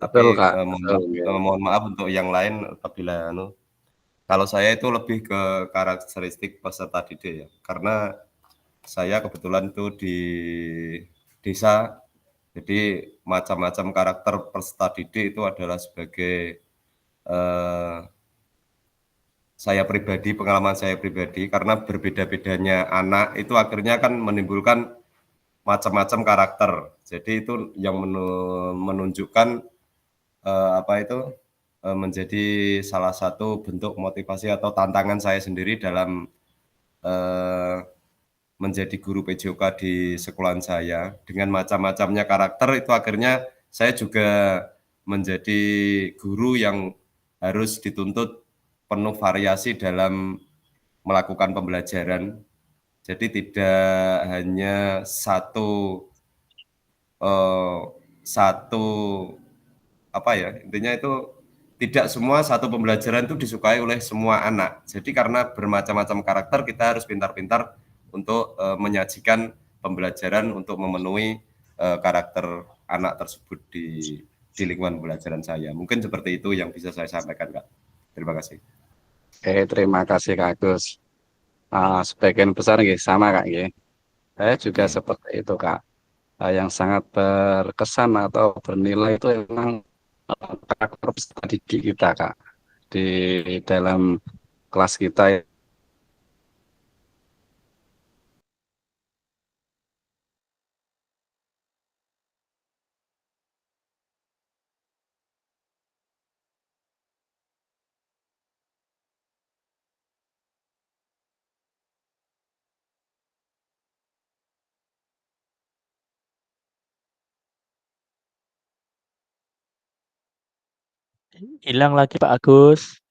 Tapi Betul Kak. mohon maaf untuk yang lain apabila kalau saya itu lebih ke karakteristik peserta didik ya, karena saya kebetulan itu di desa, jadi macam-macam karakter peserta didik itu adalah sebagai saya pribadi, pengalaman saya pribadi, karena berbeda-bedanya anak itu akhirnya kan menimbulkan macam-macam karakter. Jadi itu yang menunjukkan menjadi salah satu bentuk motivasi atau tantangan saya sendiri dalam menjadi guru PJOK di sekolahan saya. Dengan macam-macamnya karakter itu akhirnya saya juga menjadi guru yang harus dituntut penuh variasi dalam melakukan pembelajaran. Jadi tidak hanya intinya itu tidak semua satu pembelajaran itu disukai oleh semua anak. Jadi karena bermacam-macam karakter kita harus pintar-pintar untuk menyajikan pembelajaran untuk memenuhi karakter anak tersebut di lingkungan pembelajaran saya. Mungkin seperti itu yang bisa saya sampaikan, Kak. Terima kasih. Terima kasih Kak Agus. Sebagian besar sama Kak. Saya juga seperti itu Kak. Yang sangat berkesan atau bernilai itu memang karakter peserta didik kita Kak. Di dalam kelas kita. Hilang lagi Pak Agus.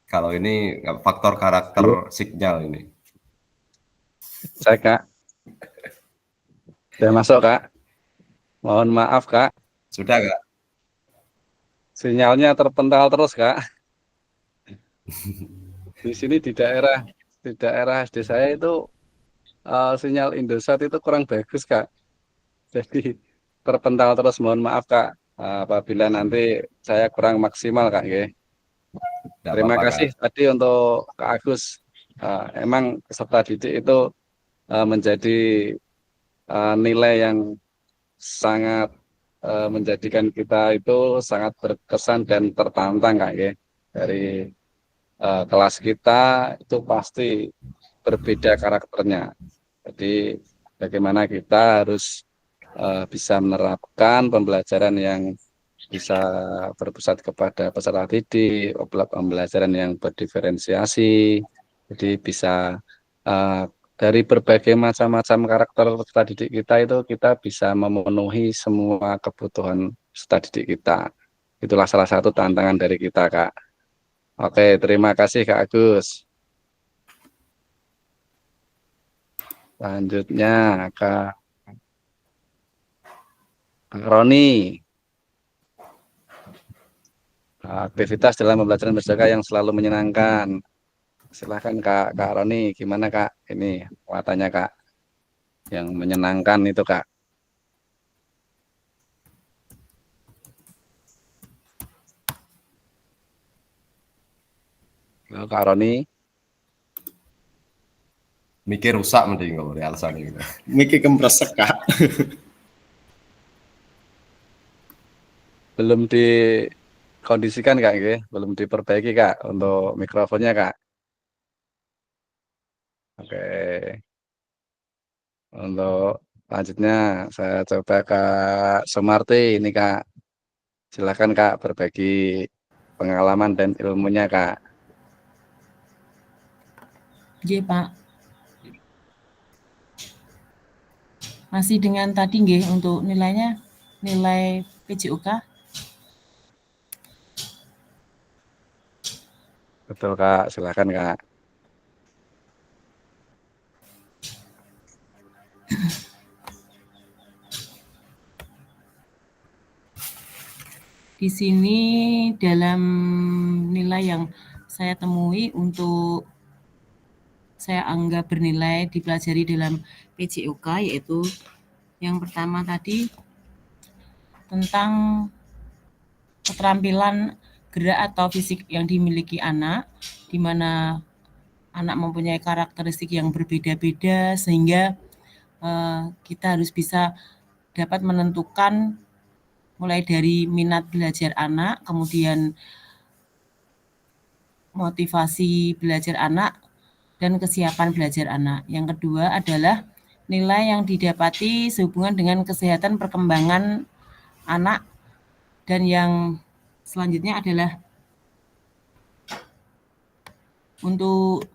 Kalau ini faktor karakter signal ini. Saya Kak. Sudah masuk Kak. Mohon maaf Kak. Sudah Kak. Sinyalnya terpental terus Kak. Di sini di daerah SD saya itu sinyal Indosat itu kurang bagus Kak. Jadi terpental terus, mohon maaf Kak. Apabila nanti saya kurang maksimal Kak. Terima kasih Kak. Tadi untuk Kak Agus. Emang peserta didik itu menjadi nilai yang sangat menjadikan kita itu sangat berkesan dan tertantang Kak. Dari kelas kita itu pasti berbeda karakternya. Jadi bagaimana kita harus bisa menerapkan pembelajaran yang bisa berpusat kepada peserta didik, pembelajaran yang berdiferensiasi. Jadi bisa dari berbagai macam-macam karakter peserta didik kita itu kita bisa memenuhi semua kebutuhan peserta didik kita. Itulah salah satu tantangan dari kita Kak. Oke, terima kasih Kak Agus. Selanjutnya Kak Roni. Aktivitas dalam pembelajaran berjaga yang selalu menyenangkan. Silahkan Kak Roni, gimana Kak? Ini muatannya Kak, yang menyenangkan itu Kak. Halo Kak Roni. Mikir rusak mending kalau ada alasan gitu. Mikir kempresek Kak. Belum dikondisikan Kak, nggih? Belum diperbaiki Kak untuk mikrofonnya Kak. Oke. Untuk selanjutnya saya coba Kak Sumarti ini Kak. Silakan Kak berbagi pengalaman dan ilmunya Kak. Nggih, Pak. Masih dengan tadi nggih untuk nilainya, nilai PJOK. Betul Kak, silakan Kak. Di sini dalam nilai yang saya temui untuk saya anggap bernilai dipelajari dalam PJOK, yaitu yang pertama tadi tentang keterampilan gerak atau fisik yang dimiliki anak, di mana anak mempunyai karakteristik yang berbeda-beda sehingga kita harus bisa dapat menentukan mulai dari minat belajar anak, kemudian motivasi belajar anak, dan kesiapan belajar anak. Yang kedua adalah nilai yang didapati sehubungan dengan kesehatan perkembangan anak, dan yang selanjutnya adalah untuk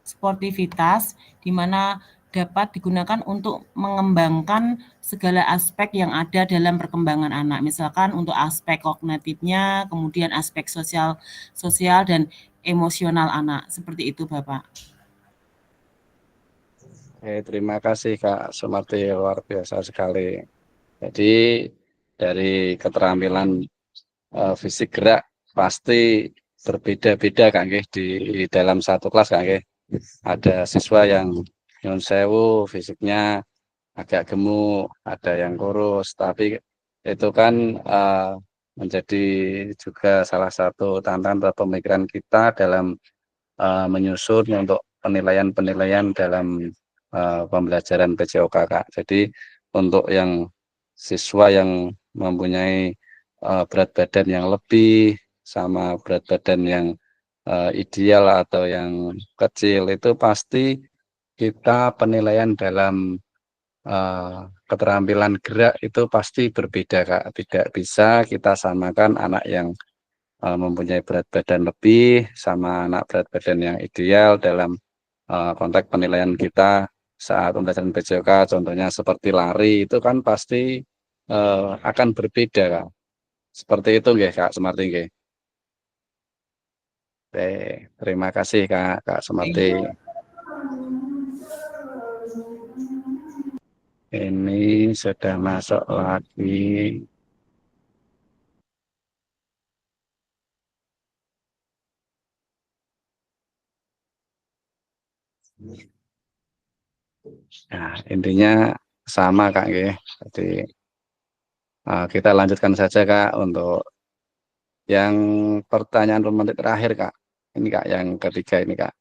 sportivitas, di mana dapat digunakan untuk mengembangkan segala aspek yang ada dalam perkembangan anak. Misalkan untuk aspek kognitifnya, kemudian aspek sosial dan emosional anak. Seperti itu, Bapak. Terima kasih Kak Sumarti, luar biasa sekali. Jadi dari keterampilan fisik gerak pasti berbeda-beda Kak nggih di dalam satu kelas Kak nggih. Ada siswa yang nyun sewu fisiknya agak gemuk, ada yang kurus, tapi itu kan menjadi juga salah satu tantangan atau pemikiran kita dalam menyusun untuk penilaian-penilaian dalam pembelajaran PJOK Kak. Jadi untuk yang siswa yang mempunyai berat badan yang lebih sama berat badan yang ideal atau yang kecil itu pasti kita penilaian dalam keterampilan gerak itu pasti berbeda Kak. Tidak bisa kita samakan anak yang mempunyai berat badan lebih sama anak berat badan yang ideal dalam konteks penilaian kita saat pembelajaran PJOK. Contohnya seperti lari itu kan pasti akan berbeda Kak. Seperti itu nggih Kak Sumarti nggih. Oke, terima kasih Kak Sumarti. Ini sudah masuk lagi. Nah, intinya sama Kak nggih. Jadi kita lanjutkan saja Kak untuk yang pertanyaan romantik terakhir Kak. Ini Kak yang ketiga ini Kak.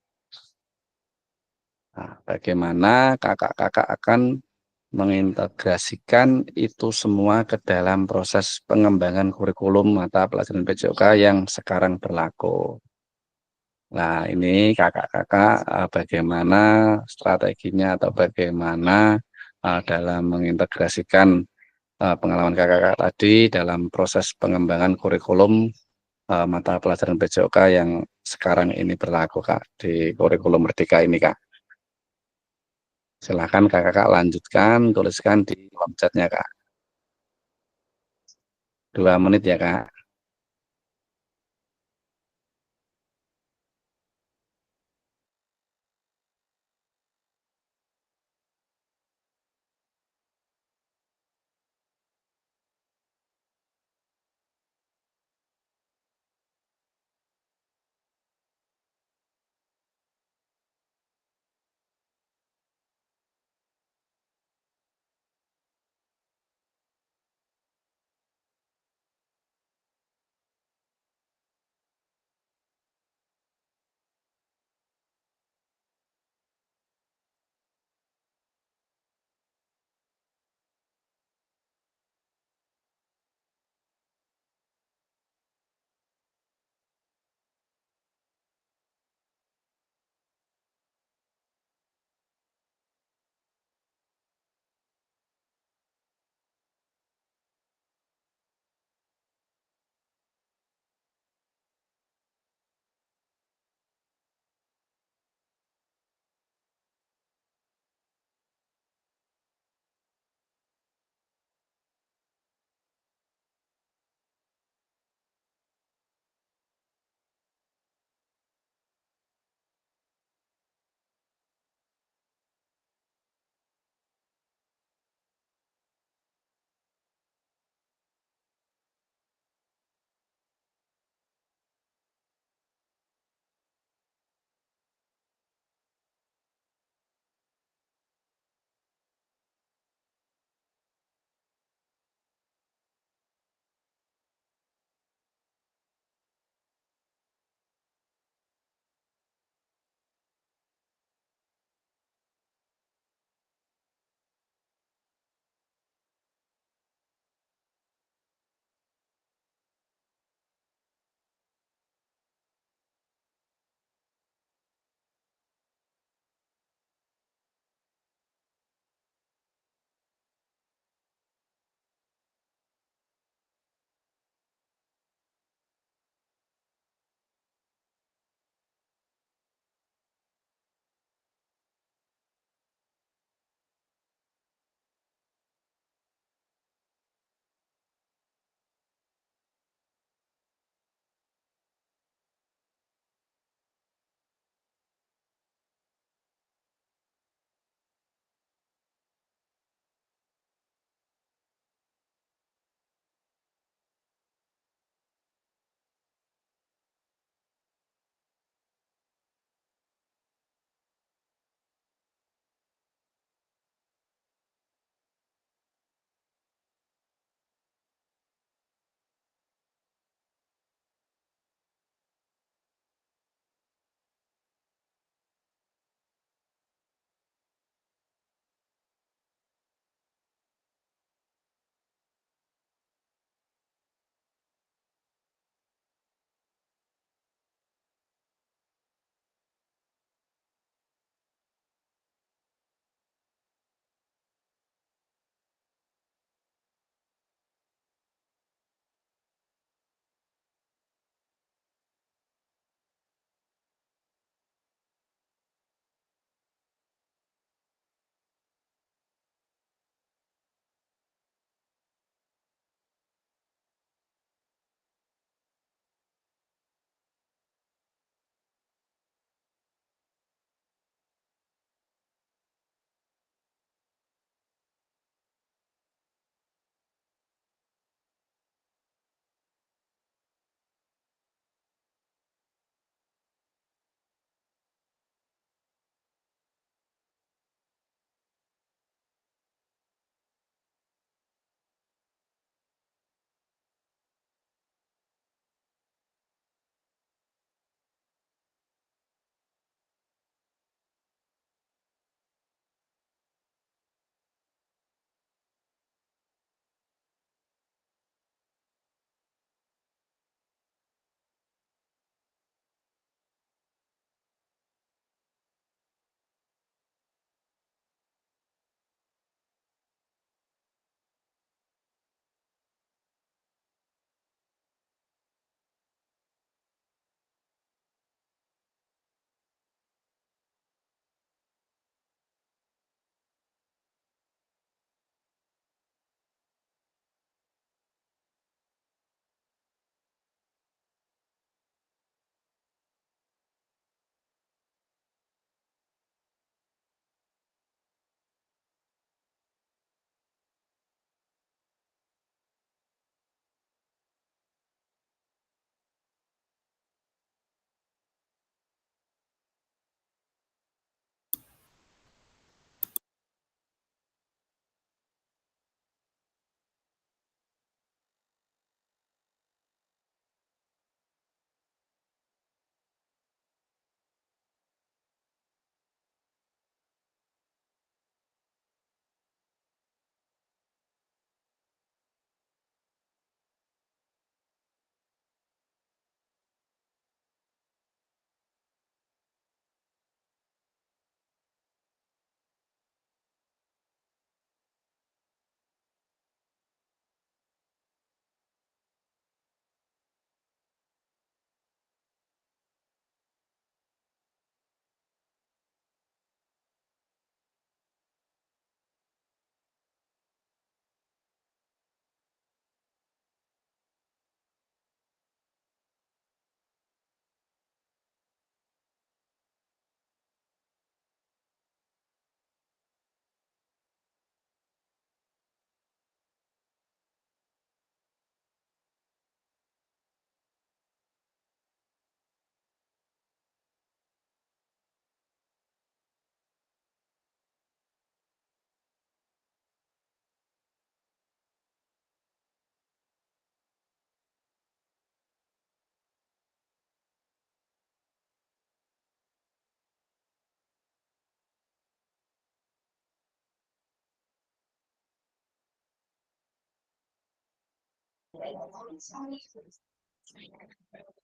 Nah, bagaimana kakak-kakak akan mengintegrasikan itu semua ke dalam proses pengembangan kurikulum mata pelajaran PJOK yang sekarang berlaku. Nah, ini kakak-kakak bagaimana strateginya atau bagaimana dalam mengintegrasikan pengalaman kakak-kakak tadi dalam proses pengembangan kurikulum mata pelajaran PJOK yang sekarang ini berlaku Kak di kurikulum Merdeka ini Kak. Silakan kakak-kakak lanjutkan, tuliskan di kolom chatnya Kak. 2 menit ya Kak.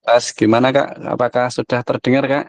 Tes gimana Kak? Apakah sudah terdengar Kak?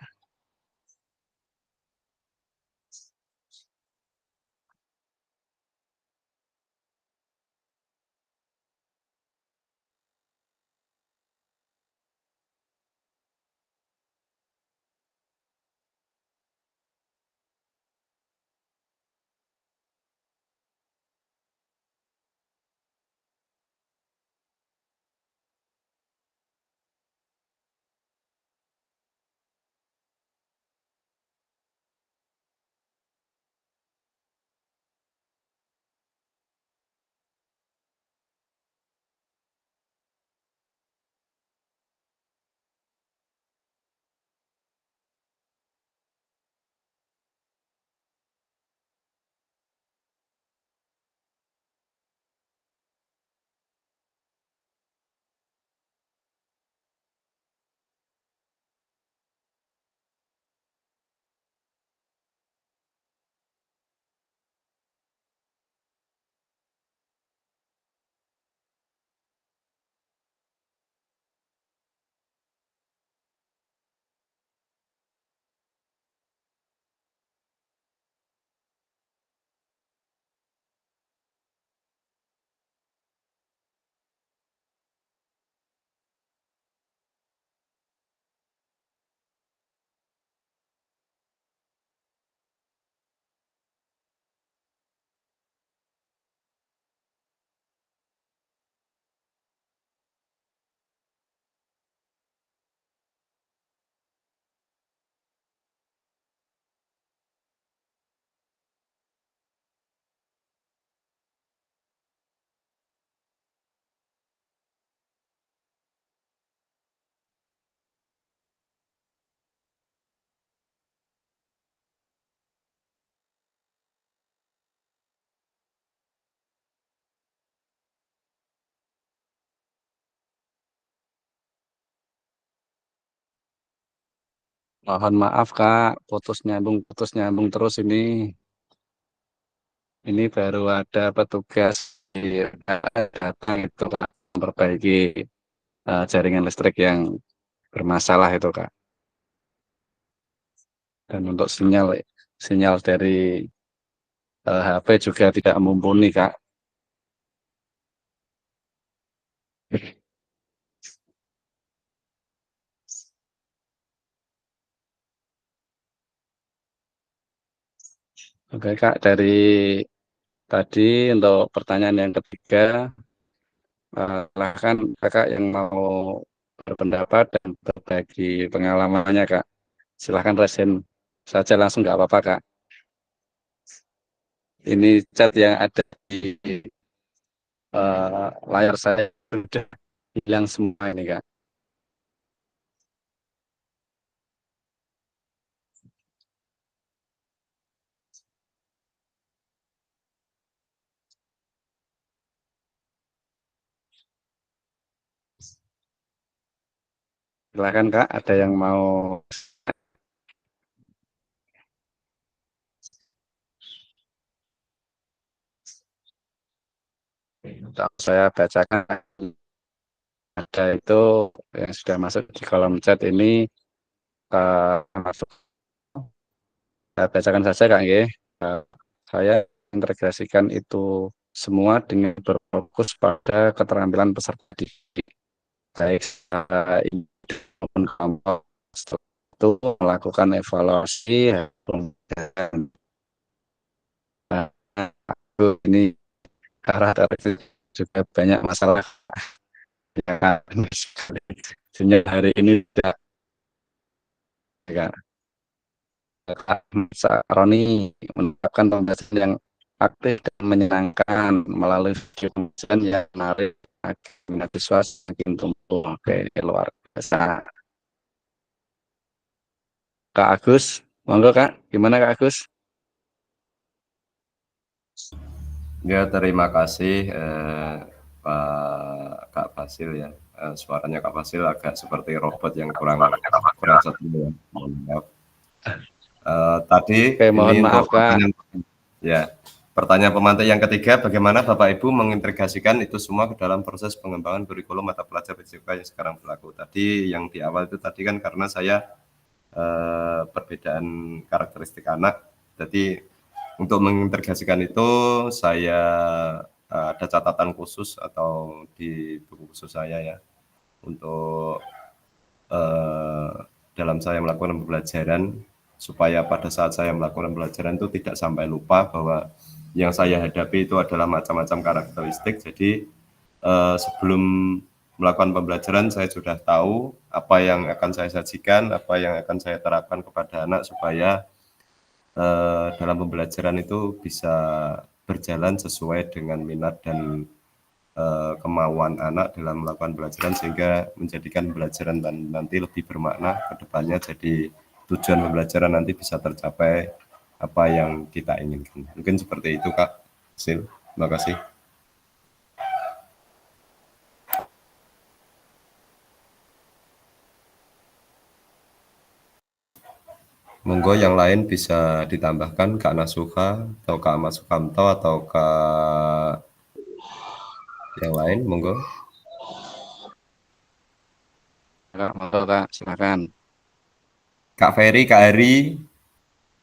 Mohon maaf Kak, putus nyambung terus ini. Ini baru ada petugas datang itu Kak, memperbaiki jaringan listrik yang bermasalah itu Kak. Dan untuk sinyal dari HP juga tidak mumpuni Kak. Oke Kak, dari tadi untuk pertanyaan yang ketiga, silahkan Kakak yang mau berpendapat dan berbagi pengalamannya Kak. Silahkan resen saja langsung nggak apa-apa Kak. Ini chat yang ada di layar saya sudah hilang semua ini Kak. Silahkan Kak, ada yang mau saya bacakan. Ada itu yang sudah masuk di kolom chat ini, masuk. Saya bacakan saja Kak ya. Saya integrasikan itu semua dengan berfokus pada keterampilan peserta didik. Baik maupun kelompok. Setelah itu melakukan evaluasi dan ini arah juga banyak masalah yang sehingga hari ini tidak Roni mendapatkan pembelajaran yang aktif dan menyenangkan melalui video pembelajaran yang menarik agar minat siswa semakin tumbuh. Oke, luar biasa. Kak Agus, monggo Kak, gimana Kak Agus? Ya, terima kasih Pak Kak Fasil ya. Suaranya Kak Fasil agak seperti robot yang kurang setuju ya. Mohon maaf. Tadi Oke, mohon maaf Kak. Ya, Pertanyaan pemantik yang ketiga, bagaimana Bapak Ibu mengintegrasikan itu semua ke dalam proses pengembangan kurikulum mata pelajaran BCOK yang sekarang berlaku? Tadi yang di awal itu tadi kan karena saya perbedaan karakteristik anak. Jadi untuk mengintegrasikan itu saya ada catatan khusus atau di buku khusus saya ya untuk dalam saya melakukan pembelajaran supaya pada saat saya melakukan pembelajaran itu tidak sampai lupa bahwa yang saya hadapi itu adalah macam-macam karakteristik. Jadi sebelum melakukan pembelajaran saya sudah tahu apa yang akan saya sajikan, apa yang akan saya terapkan kepada anak supaya dalam pembelajaran itu bisa berjalan sesuai dengan minat dan kemauan anak dalam melakukan pembelajaran sehingga menjadikan pembelajaran nanti lebih bermakna ke depannya. Jadi tujuan pembelajaran nanti bisa tercapai apa yang kita inginkan. Mungkin seperti itu Kak Sil. Terima kasih. Monggo yang lain bisa ditambahkan Kak Nasuha atau Kak Mas Sukamto atau Kak yang lain, monggo. Monggo Kak, silakan. Kak Ferry, Kak Hari,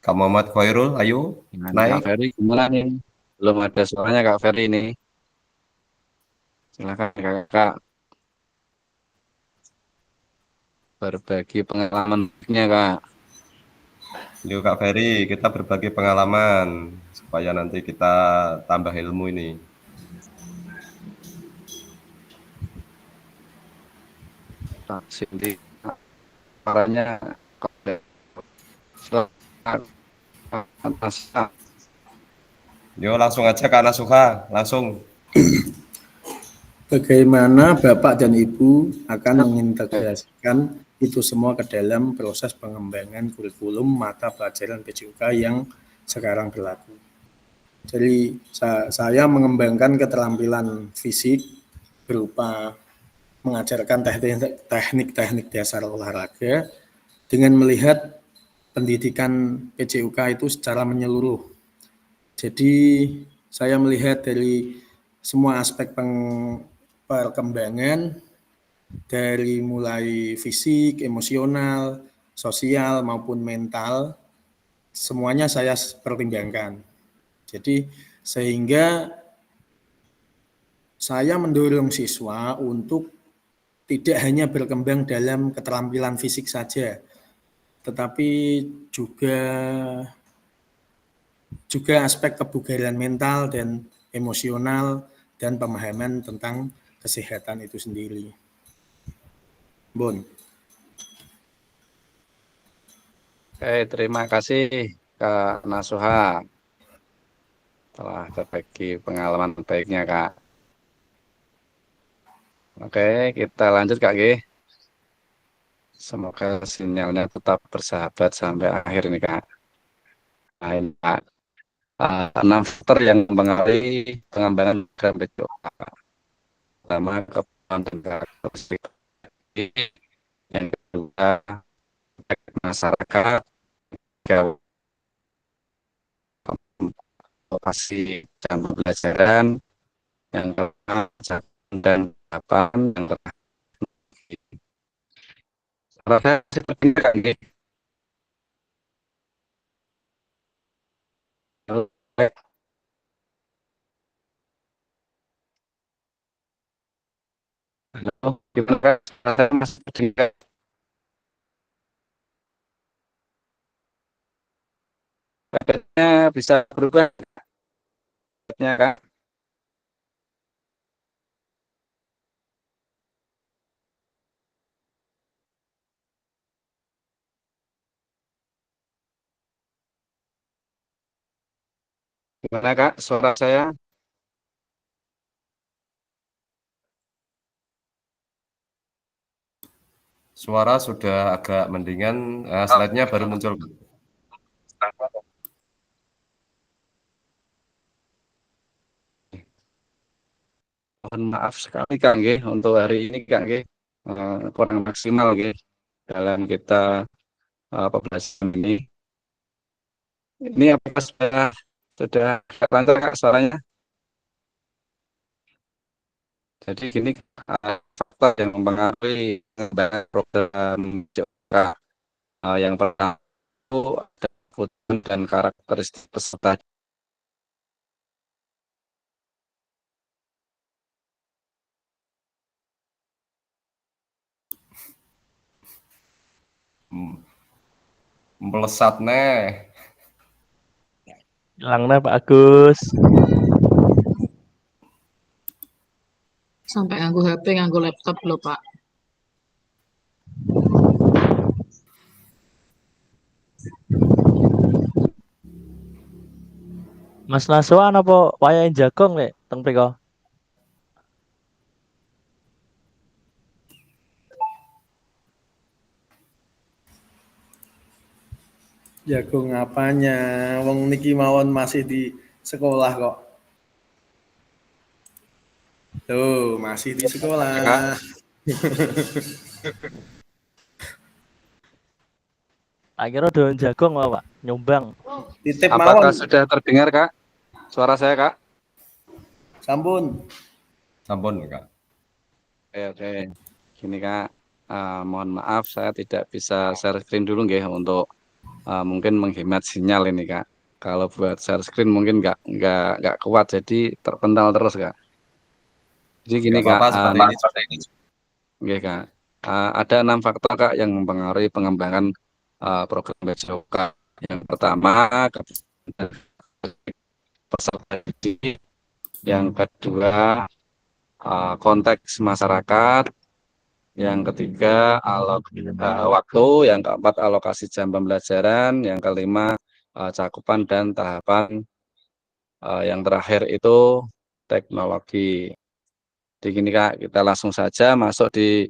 Kak Muhammad Khairul, ayo naik. Kak Ferry gimana nih? Belum ada suaranya Kak Ferry nih. Silakan Kakak. Berbagi pengalamannya Kak. Yuk Kak Ferry, kita berbagi pengalaman supaya nanti kita tambah ilmu ini. Kak Cindy, suaranya Yo langsung aja Kak Nasuha, langsung. Bagaimana Bapak dan Ibu akan mengintegrasikan itu semua ke dalam proses pengembangan kurikulum mata pelajaran BCOK yang sekarang berlaku. Jadi saya mengembangkan keterampilan fisik berupa mengajarkan teknik-teknik dasar olahraga dengan melihat pendidikan BCOK itu secara menyeluruh. Jadi saya melihat dari semua aspek perkembangan dari mulai fisik, emosional, sosial maupun mental, semuanya saya pertimbangkan. Jadi sehingga saya mendorong siswa untuk tidak hanya berkembang dalam keterampilan fisik saja, tetapi juga aspek kebugaran mental dan emosional dan pemahaman tentang kesehatan itu sendiri. Bon. Oke, terima kasih Kak Nasuha telah berbagi pengalaman baiknya Kak. Oke, kita lanjut Kak G. Semoga sinyalnya tetap bersahabat sampai akhir ini Kak. Nah, ini Kak. 6 faktor yang mempengaruhi pengembangan program BCOK. Pertama, kebutuhan dan karakteristik. Yang kedua, masyarakat, lokasi jam pembelajaran, yang kedua, dan harapan, yang terakhir. Saya seperti ini. Halo, gimana Kak? Saya masih berdengar. Kabarnya bisa berubah, Kak. Gimana Kak, suara saya? Suara sudah agak mendingan, slide-nya baru muncul. Mohon maaf sekali Kak G, untuk hari ini Kak G, kurang maksimal G dalam kita pembelajaran ini. Ini apakah sudah Sudah lancar Kak suaranya? Jadi gini, faktor yang mempengaruhi program Joka. Yang pertama itu ada kebutuhan dan karakteristik peserta. Melesat nih. Hilang nih Pak Agus. Sampai nganggo HP, nganggo laptop loh Pak. Mas Naswan apa wayahe jagong lek teng mriko? Jagung apanya? Wong niki mawon masih di sekolah kok. Tuh, masih di sekolah. Akhirnya daun jagong apa Pak? Nyumbang. Titip Apakah mawon. sudah terdengar Kak? Suara saya Kak? Sampun. Sampun Kak. Oke. Gini Kak, mohon maaf saya tidak bisa share screen dulu nggih untuk mungkin menghemat sinyal ini Kak. Kalau buat share screen mungkin nggak kuat, jadi terpental terus Kak. Jadi gini Nggak Kak, apa-apa, seperti ini. Oke Kak, ada 6 faktor Kak yang mempengaruhi pengembangan program BCOK. Yang pertama, peserta didik. Yang kedua, konteks masyarakat. Yang ketiga, waktu. Yang keempat, alokasi jam pembelajaran. Yang kelima, cakupan dan tahapan. Yang terakhir itu teknologi. Jadi gini Kak, kita langsung saja masuk di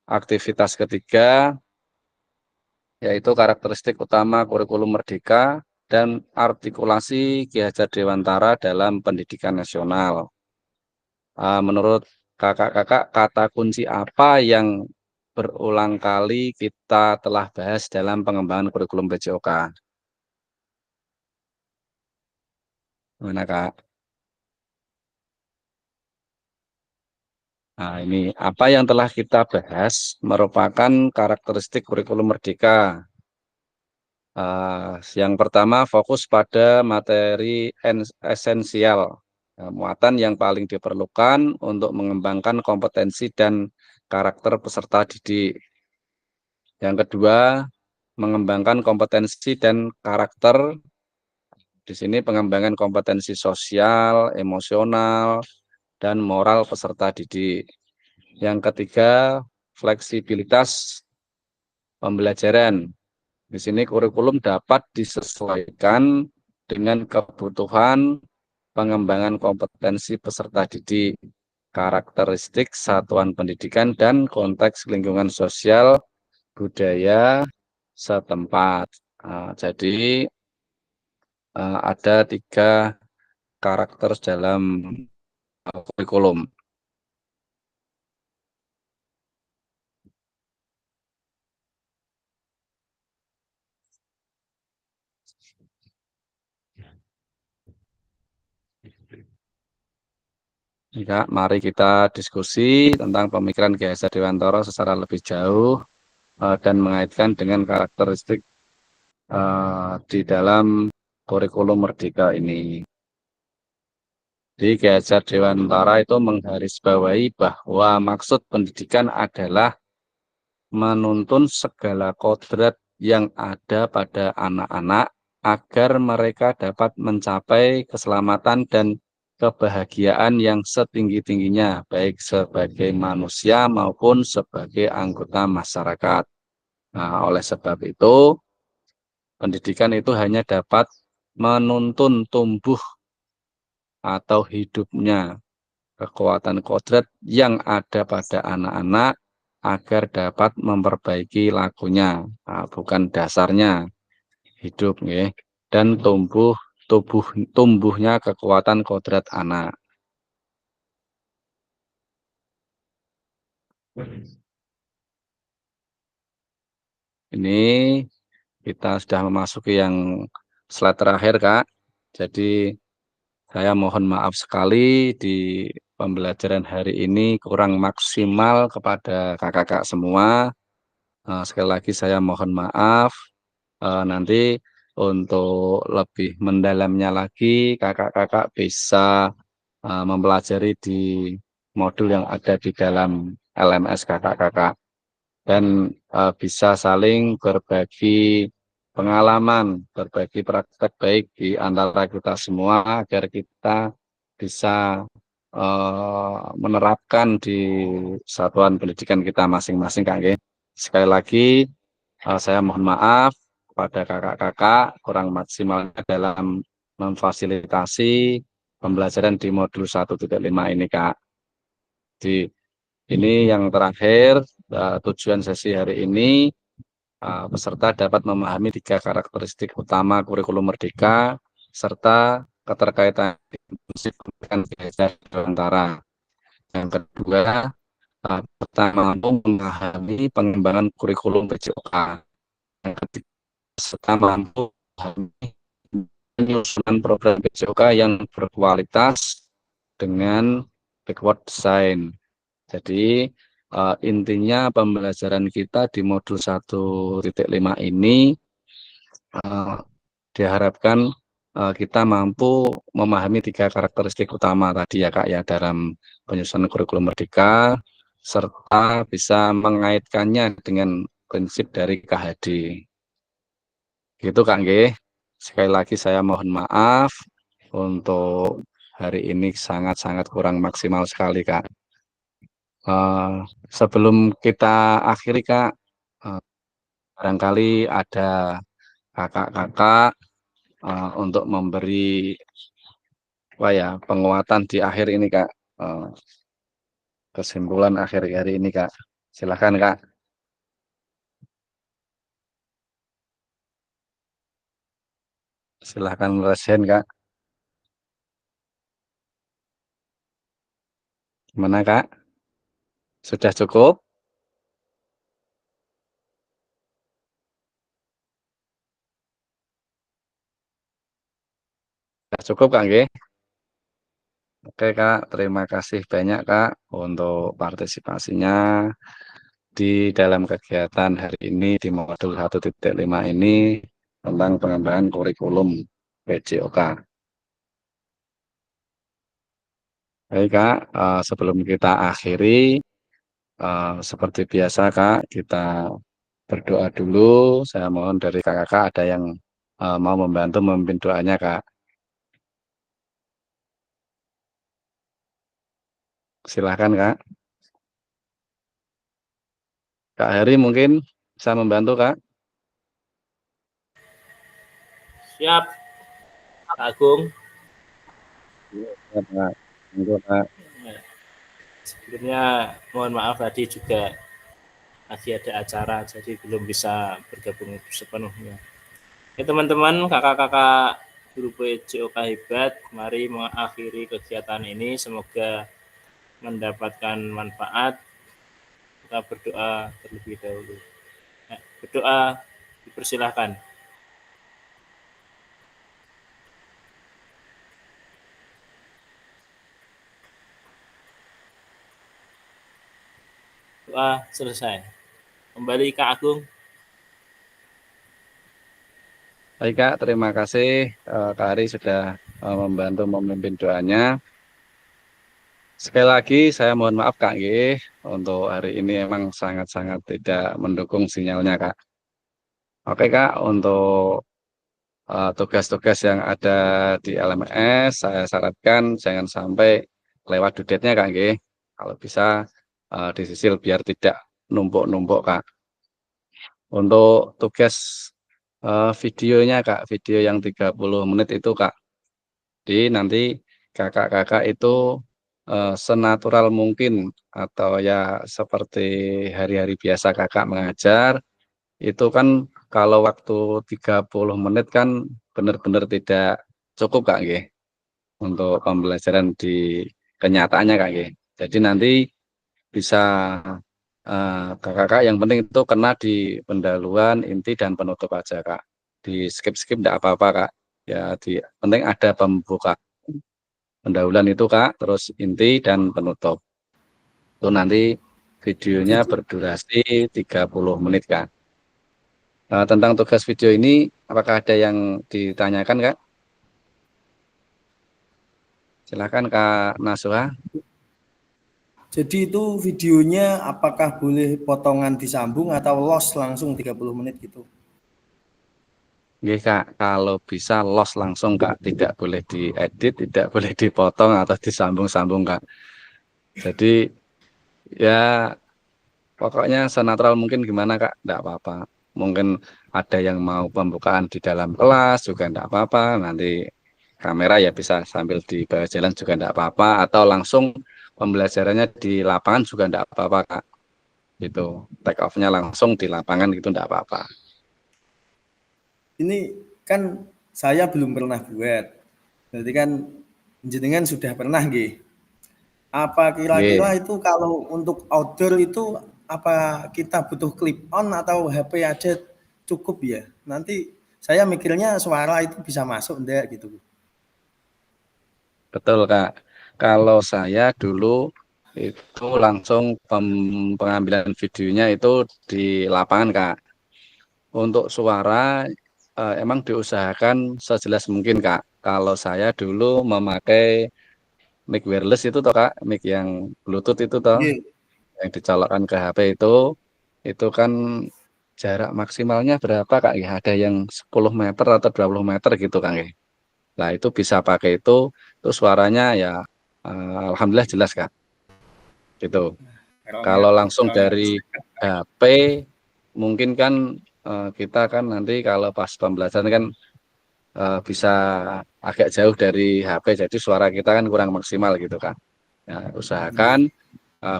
aktivitas ketiga, yaitu karakteristik utama kurikulum merdeka dan artikulasi Ki Hajar Dewantara dalam pendidikan nasional. Menurut kakak-kakak, kata kunci apa yang berulang kali kita telah bahas dalam pengembangan kurikulum BCOK? Gimana Kak? Nah, ini apa yang telah kita bahas merupakan karakteristik kurikulum merdeka. Yang pertama, fokus pada materi esensial, muatan yang paling diperlukan untuk mengembangkan kompetensi dan karakter peserta didik. Yang kedua, mengembangkan kompetensi dan karakter. Di sini pengembangan kompetensi sosial, emosional, dan moral peserta didik. Yang ketiga, fleksibilitas pembelajaran. Di sini kurikulum dapat disesuaikan dengan kebutuhan pengembangan kompetensi peserta didik, karakteristik satuan pendidikan, dan konteks lingkungan sosial budaya setempat. Jadi ada 3 karakter dalam kurikulum. Ya, mari kita diskusi tentang pemikiran Ki Hajar Dewantara secara lebih jauh dan mengaitkan dengan karakteristik di dalam kurikulum merdeka ini. Di Ki Hajar Dewantara itu menggarisbawahi bahwa maksud pendidikan adalah menuntun segala kodrat yang ada pada anak-anak agar mereka dapat mencapai keselamatan dan kebahagiaan yang setinggi-tingginya, baik sebagai manusia maupun sebagai anggota masyarakat. Nah, oleh sebab itu, pendidikan itu hanya dapat menuntun tumbuh atau hidupnya kekuatan kodrat yang ada pada anak-anak agar dapat memperbaiki lakunya, bukan dasarnya hidup, ya, dan tumbuhnya kekuatan kodrat anak. Ini kita sudah memasuki yang slide terakhir, Kak. Jadi saya mohon maaf sekali di pembelajaran hari ini kurang maksimal kepada kakak-kakak semua. Sekali lagi saya mohon maaf. Nanti untuk lebih mendalamnya lagi kakak-kakak bisa mempelajari di modul yang ada di dalam LMS kakak-kakak dan bisa saling berbagi pengalaman, berbagi praktek baik di antara kita semua agar kita bisa menerapkan di satuan pendidikan kita masing-masing Kak Nggih. Sekali lagi saya mohon maaf kepada kakak-kakak kurang maksimalnya dalam memfasilitasi pembelajaran di modul 1.5 ini Kak. Di ini yang terakhir tujuan sesi hari ini peserta dapat memahami 3 karakteristik utama kurikulum merdeka serta keterkaitan pendidikan belajar antara. Yang kedua, peserta mampu memahami pengembangan kurikulum PJOK. Yang ketiga, peserta mampu memahami penyusunan program PJOK yang berkualitas dengan backward design. Jadi intinya pembelajaran kita di modul 1.5 ini diharapkan kita mampu memahami 3 karakteristik utama tadi ya Kak ya dalam penyusunan kurikulum merdeka serta bisa mengaitkannya dengan prinsip dari KHD. Gitu Kak nggih. Sekali lagi saya mohon maaf untuk hari ini sangat-sangat kurang maksimal sekali Kak. Sebelum kita akhiri Kak, barangkali ada kakak-kakak untuk memberi penguatan di akhir ini Kak, kesimpulan akhir hari ini Kak. Silakan Kak. Silakan resen Kak. Gimana Kak? Sudah cukup? Sudah cukup Kak nggih? Oke Kak, terima kasih banyak Kak untuk partisipasinya di dalam kegiatan hari ini di modul 1.5 ini tentang pengembangan kurikulum PJOK. Baik Kak, sebelum kita akhiri, seperti biasa Kak, kita berdoa dulu. Saya mohon dari kakak-kakak ada yang mau membantu memimpin doanya Kak. Silahkan Kak. Kak Heri mungkin bisa membantu Kak. Siap, Pak Agung. Ya, Pak. Monggo, Pak. Sebelumnya mohon maaf tadi juga lagi ada acara jadi belum bisa bergabung sepenuhnya. Ya teman-teman, kakak-kakak guru PJOK hebat, mari mengakhiri kegiatan ini. Semoga mendapatkan manfaat. Kita berdoa terlebih dahulu. Berdoa dipersilahkan. Doa selesai. Kembali Kak Agung. Baik Kak, terima kasih Kak Ari sudah membantu memimpin doanya. Sekali lagi saya mohon maaf Kak G, untuk hari ini emang sangat-sangat tidak mendukung sinyalnya Kak. Oke Kak, untuk tugas-tugas yang ada di LMS saya syaratkan jangan sampai lewat due date-nya Kak G. Kalau bisa disisil biar tidak numpuk-numpuk Kak. Untuk tugas videonya Kak, video yang 30 menit itu Kak. Jadi nanti kakak-kakak itu senatural mungkin atau ya seperti hari-hari biasa kakak mengajar, itu kan kalau waktu 30 menit kan benar-benar tidak cukup Kak nggih, untuk pembelajaran di kenyataannya Kak nggih. Jadi nanti bisa kakak-kakak yang penting itu kena di pendahuluan, inti dan penutup aja Kak. Di skip-skip enggak apa-apa Kak. Ya, penting ada pembuka pendahuluan itu Kak, terus inti dan penutup. Itu nanti videonya berdurasi 30 menit Kak. Tentang tugas video ini, apakah ada yang ditanyakan Kak? Silakan Kak Nasuha. Jadi itu videonya apakah boleh potongan disambung atau loss langsung 30 menit gitu? Nggih Kak, kalau bisa los langsung Kak, tidak boleh diedit, tidak boleh dipotong atau disambung-sambung Kak. Jadi ya pokoknya senatural mungkin gimana Kak, enggak apa-apa. Mungkin ada yang mau pembukaan di dalam kelas juga enggak apa-apa, nanti kamera ya bisa sambil di bawah jalan juga enggak apa-apa, atau langsung pembelajarannya di lapangan juga enggak apa-apa Kak. Gitu, take off-nya langsung di lapangan gitu enggak apa-apa. Ini kan saya belum pernah buat, berarti kan jenengan sudah pernah nggih. Apa kira-kira itu kalau untuk outdoor itu apa kita butuh clip on atau HP aja cukup ya? Nanti saya mikirnya suara itu bisa masuk enggak gitu. Betul Kak. Kalau saya dulu itu langsung pengambilan videonya itu di lapangan Kak. Untuk suara emang diusahakan sejelas mungkin Kak. Kalau saya dulu memakai mic wireless itu toh Kak, mic yang Bluetooth itu toh, yang dicolokkan ke HP itu kan jarak maksimalnya berapa Kak? Ya, ada yang 10 meter atau 20 meter gitu Kak. Nah itu bisa pakai itu suaranya ya alhamdulillah jelas Kak. Gitu. Kalau langsung dari HP mungkin kan kita kan nanti kalau pas pembelajaran kan bisa agak jauh dari HP, jadi suara kita kan kurang maksimal gitu kan. Ya, usahakan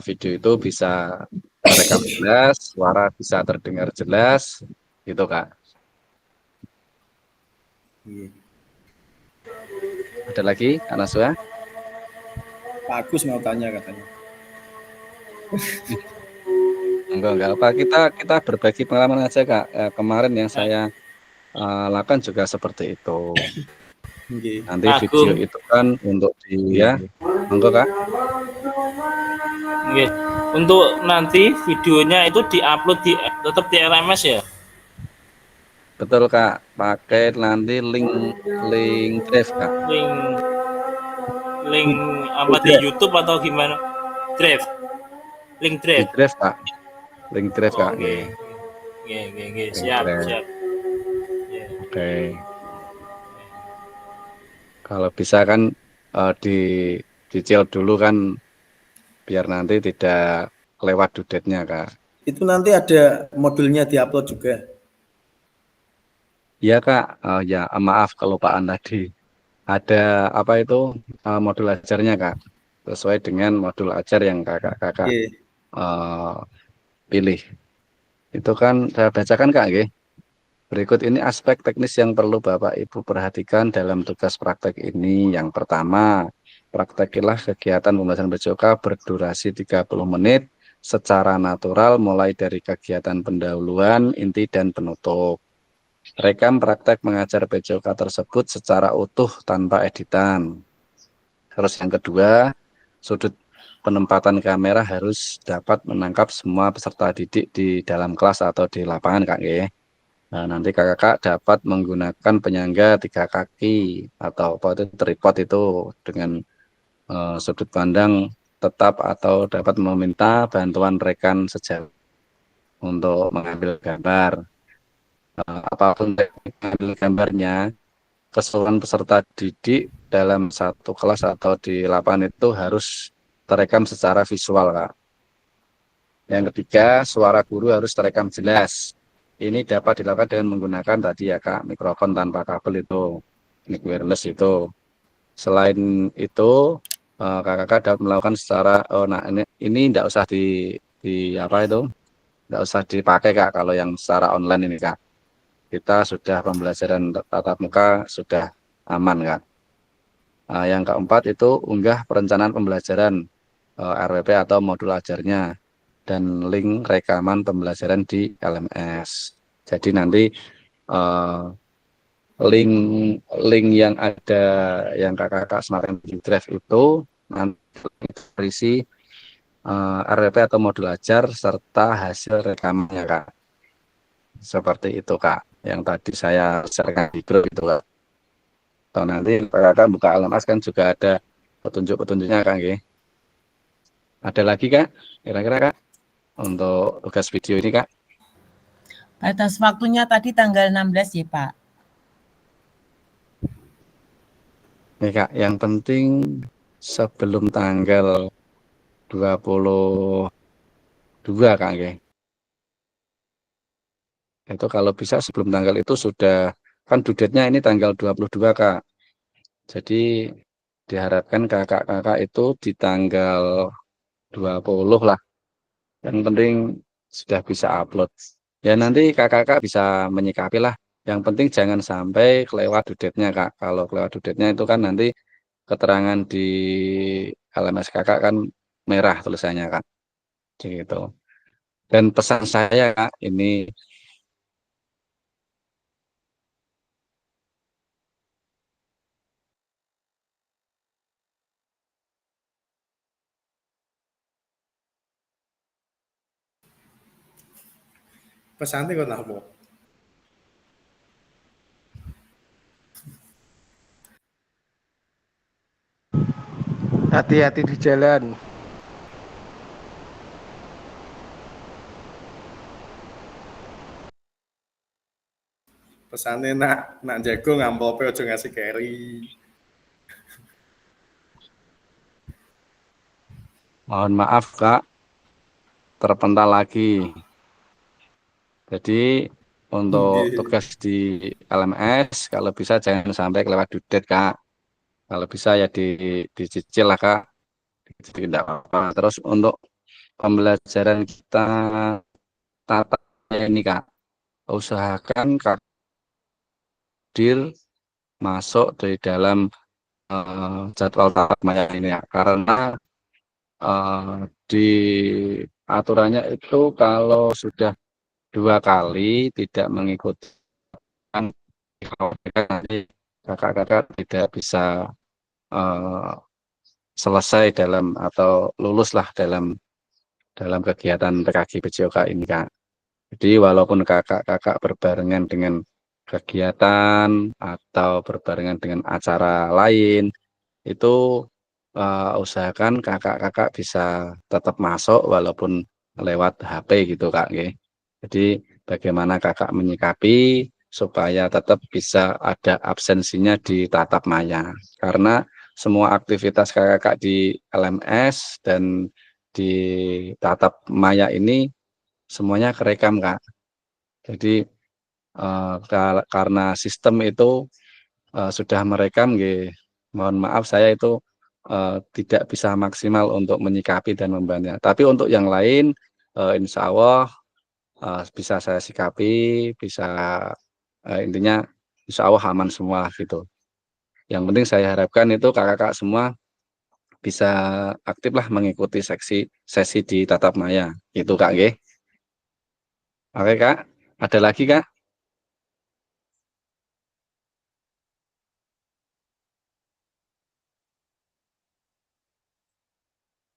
video itu bisa terekam jelas, suara bisa terdengar jelas, gitu Kak. Ada lagi, Kak Naswa? Pak Agus mau tanya katanya. Enggak apa. Kita berbagi pengalaman aja Kak. Kemarin yang saya lakukan juga seperti itu. Nanti video itu kan untuk dia, monggo Kak. Untuk nanti videonya itu diupload tetap di LMS ya? Betul Kak, pakai nanti link Drive Kak. Link apa di YouTube atau gimana? Drive. Link Drive. Di Drive Kak. Link Drive Kak. Siap. Oke. Kalau bisa kan dicil dulu kan biar nanti tidak lewat due date-nya Kak. Itu nanti ada modulnya diupload juga. Iya Kak, ya maaf kelupaan tadi. Ada apa itu modul ajarnya Kak, sesuai dengan modul ajar yang kakak pilih. Itu kan saya bacakan Kak. Berikut ini aspek teknis yang perlu Bapak Ibu perhatikan dalam tugas praktek ini. Yang pertama, praktekilah kegiatan pembelajaran BCOK berdurasi 30 menit secara natural mulai dari kegiatan pendahuluan, inti, dan penutup. Rekam praktek mengajar BCOK tersebut secara utuh tanpa editan. Terus yang kedua, sudut penempatan kamera harus dapat menangkap semua peserta didik di dalam kelas atau di lapangan Kak. Nah, nanti kakak dapat menggunakan penyangga 3 kaki atau apa itu tripod itu dengan sudut pandang tetap atau dapat meminta bantuan rekan sejauh untuk mengambil gambar. Apapun mengambil gambarnya, keseluruhan peserta didik dalam satu kelas atau di lapangan itu harus terekam secara visual Kak. Yang ketiga, suara guru harus terekam jelas. Ini dapat dilakukan dengan menggunakan tadi ya Kak, mikrofon tanpa kabel itu, mic wireless itu. Selain itu, kakak dapat melakukan secara, nah ini tidak usah tidak usah dipakai Kak, kalau yang secara online ini Kak. Kita sudah pembelajaran tatap muka sudah aman Kak. Yang keempat itu unggah perencanaan pembelajaran RWP atau modul ajarnya dan link rekaman pembelajaran di LMS. Jadi nanti link link yang ada yang kakak-kakak semakin di drive itu nanti berisi RWP atau modul ajar serta hasil rekamannya Kak. Seperti itu Kak, yang tadi saya sharekan di grup itu Kak. Atau nanti kakak buka LMS kan juga ada petunjuk-petunjuknya Kak. Ada lagi Kak, kira-kira Kak, untuk tugas video ini Kak? Batas waktunya tadi tanggal 16 ya Pak. Nih Kak, yang penting sebelum tanggal 22 Kak. Itu kalau bisa sebelum tanggal itu sudah, kan due date-nya ini tanggal 22 Kak. Jadi diharapkan kakak-kakak itu di tanggal 20 lah. Yang penting sudah bisa upload. Ya nanti kakak-kakak bisa menyikapi lah. Yang penting jangan sampai kelewat due date-nya Kak. Kalau kelewat due date-nya itu kan nanti keterangan di LMS kakak kan merah tulisannya Kak. Gitu. Dan pesan saya Kak, ini Pesantren kok apa? Hati-hati di jalan. Pesane nak jago ngampope aja ngasih carry. mohon maaf Kak, terpental lagi. Jadi untuk tugas di LMS kalau bisa jangan sampai kelewat due date Kak. Kalau bisa ya dicicil lah Kak. Jadi tidak apa-apa. Terus untuk pembelajaran kita tatap ini Kak, usahakan Kak hadir masuk di dalam jadwal tatap maya ini ya. Karena di aturannya itu kalau sudah 2 kali tidak mengikuti nanti kakak-kakak tidak bisa selesai dalam atau luluslah dalam kegiatan PKG PJOK ini Kak. Jadi walaupun kakak-kakak berbarengan dengan kegiatan atau berbarengan dengan acara lain, itu usahakan kakak-kakak bisa tetap masuk walaupun lewat HP gitu Kak. Jadi bagaimana kakak menyikapi supaya tetap bisa ada absensinya di tatap maya. Karena semua aktivitas kakak-kakak di LMS dan di tatap maya ini semuanya kerekam Kak. Jadi karena sistem itu sudah merekam, mohon maaf saya itu tidak bisa maksimal untuk menyikapi dan membantu. Tapi untuk yang lain insya Allah bisa saya sikapi, bisa intinya insya Allah aman semua gitu. Yang penting saya harapkan itu kakak-kakak semua bisa aktif lah mengikuti sesi di tatap maya. Itu Kak. Oke Kak, ada lagi Kak?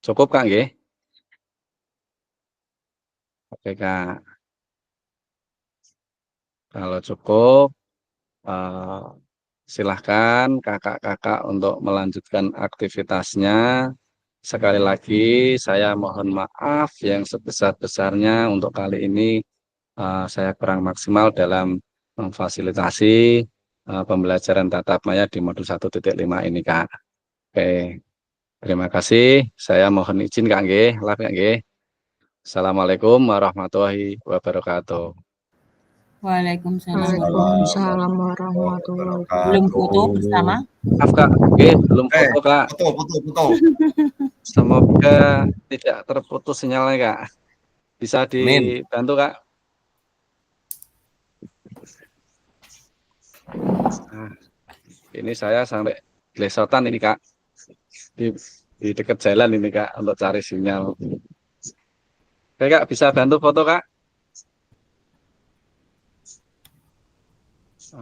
Cukup Kak. Oke Kak, kalau cukup silahkan kakak-kakak untuk melanjutkan aktivitasnya. Sekali lagi saya mohon maaf yang sebesar-besarnya untuk kali ini saya kurang maksimal dalam memfasilitasi pembelajaran tatap maya di modul 1.5 ini Kak. Oke, terima kasih. Saya mohon izin Kak. Assalamualaikum warahmatullahi wabarakatuh. Waalaikumsalam. Waalaikumsalam warahmatullahi wabarakatuh. Belum foto bersama? Maaf Kak, belum foto Kak. Foto. Semoga tidak terputus sinyalnya Kak. Bisa dibantu Kak. Nah, ini saya sampai gelesotan ini Kak. Di dekat jalan ini Kak untuk cari sinyal. Oke Kak, bisa bantu foto Kak?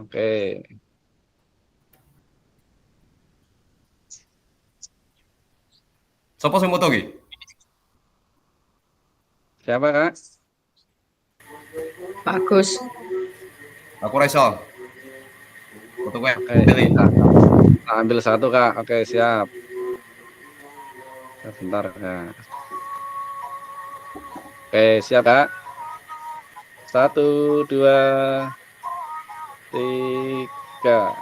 Oke. Sopo sing foto ki? Siapa, Kak? Pak Agus. Aku ra iso. Foto gue. Oke, kita ambil satu, Kak. Oke, siap. Sebentar, Kak. Oke, siap, Kak. 1, 2, 3.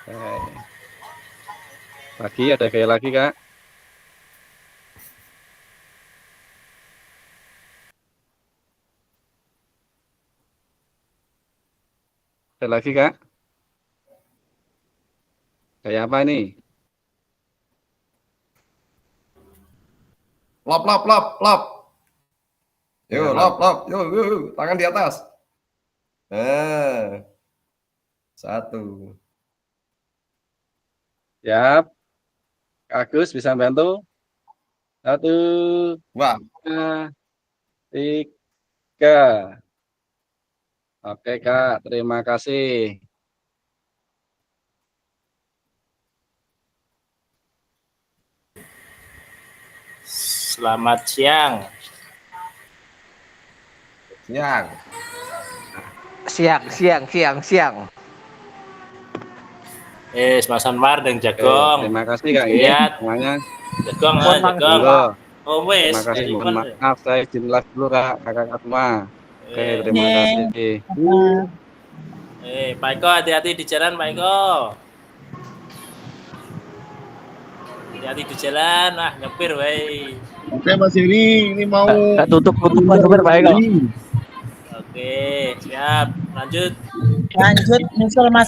Oke. Lagi, ada gaya lagi, Kak. Ada lagi, Kak. Kayak apa ini? Lop. Yo, lop. Yo, tangan di atas. 1. Siap. Kak Agus bisa bantu? 1, Wah, 2, 3. Oke, Kak. Terima kasih. Selamat siang. Siang. Mas Anwar dan Jagong. Terima kasih, Kak. Lihat. Semuanya. Jagong, Monggo. Oh wes. Terima kasih. Mohon maaf, saya izin live dulu, Kak. Kakak semua. Oke, terima kasih. Pak Eko, hati-hati di jalan, Pak Eko. Hati-hati di jalan, nyepir, wey. Oke Mas Heri, ini mau Tutup nyepir Pak Eko. Oke, siap. Lanjut. Lanjut, nyusul Mas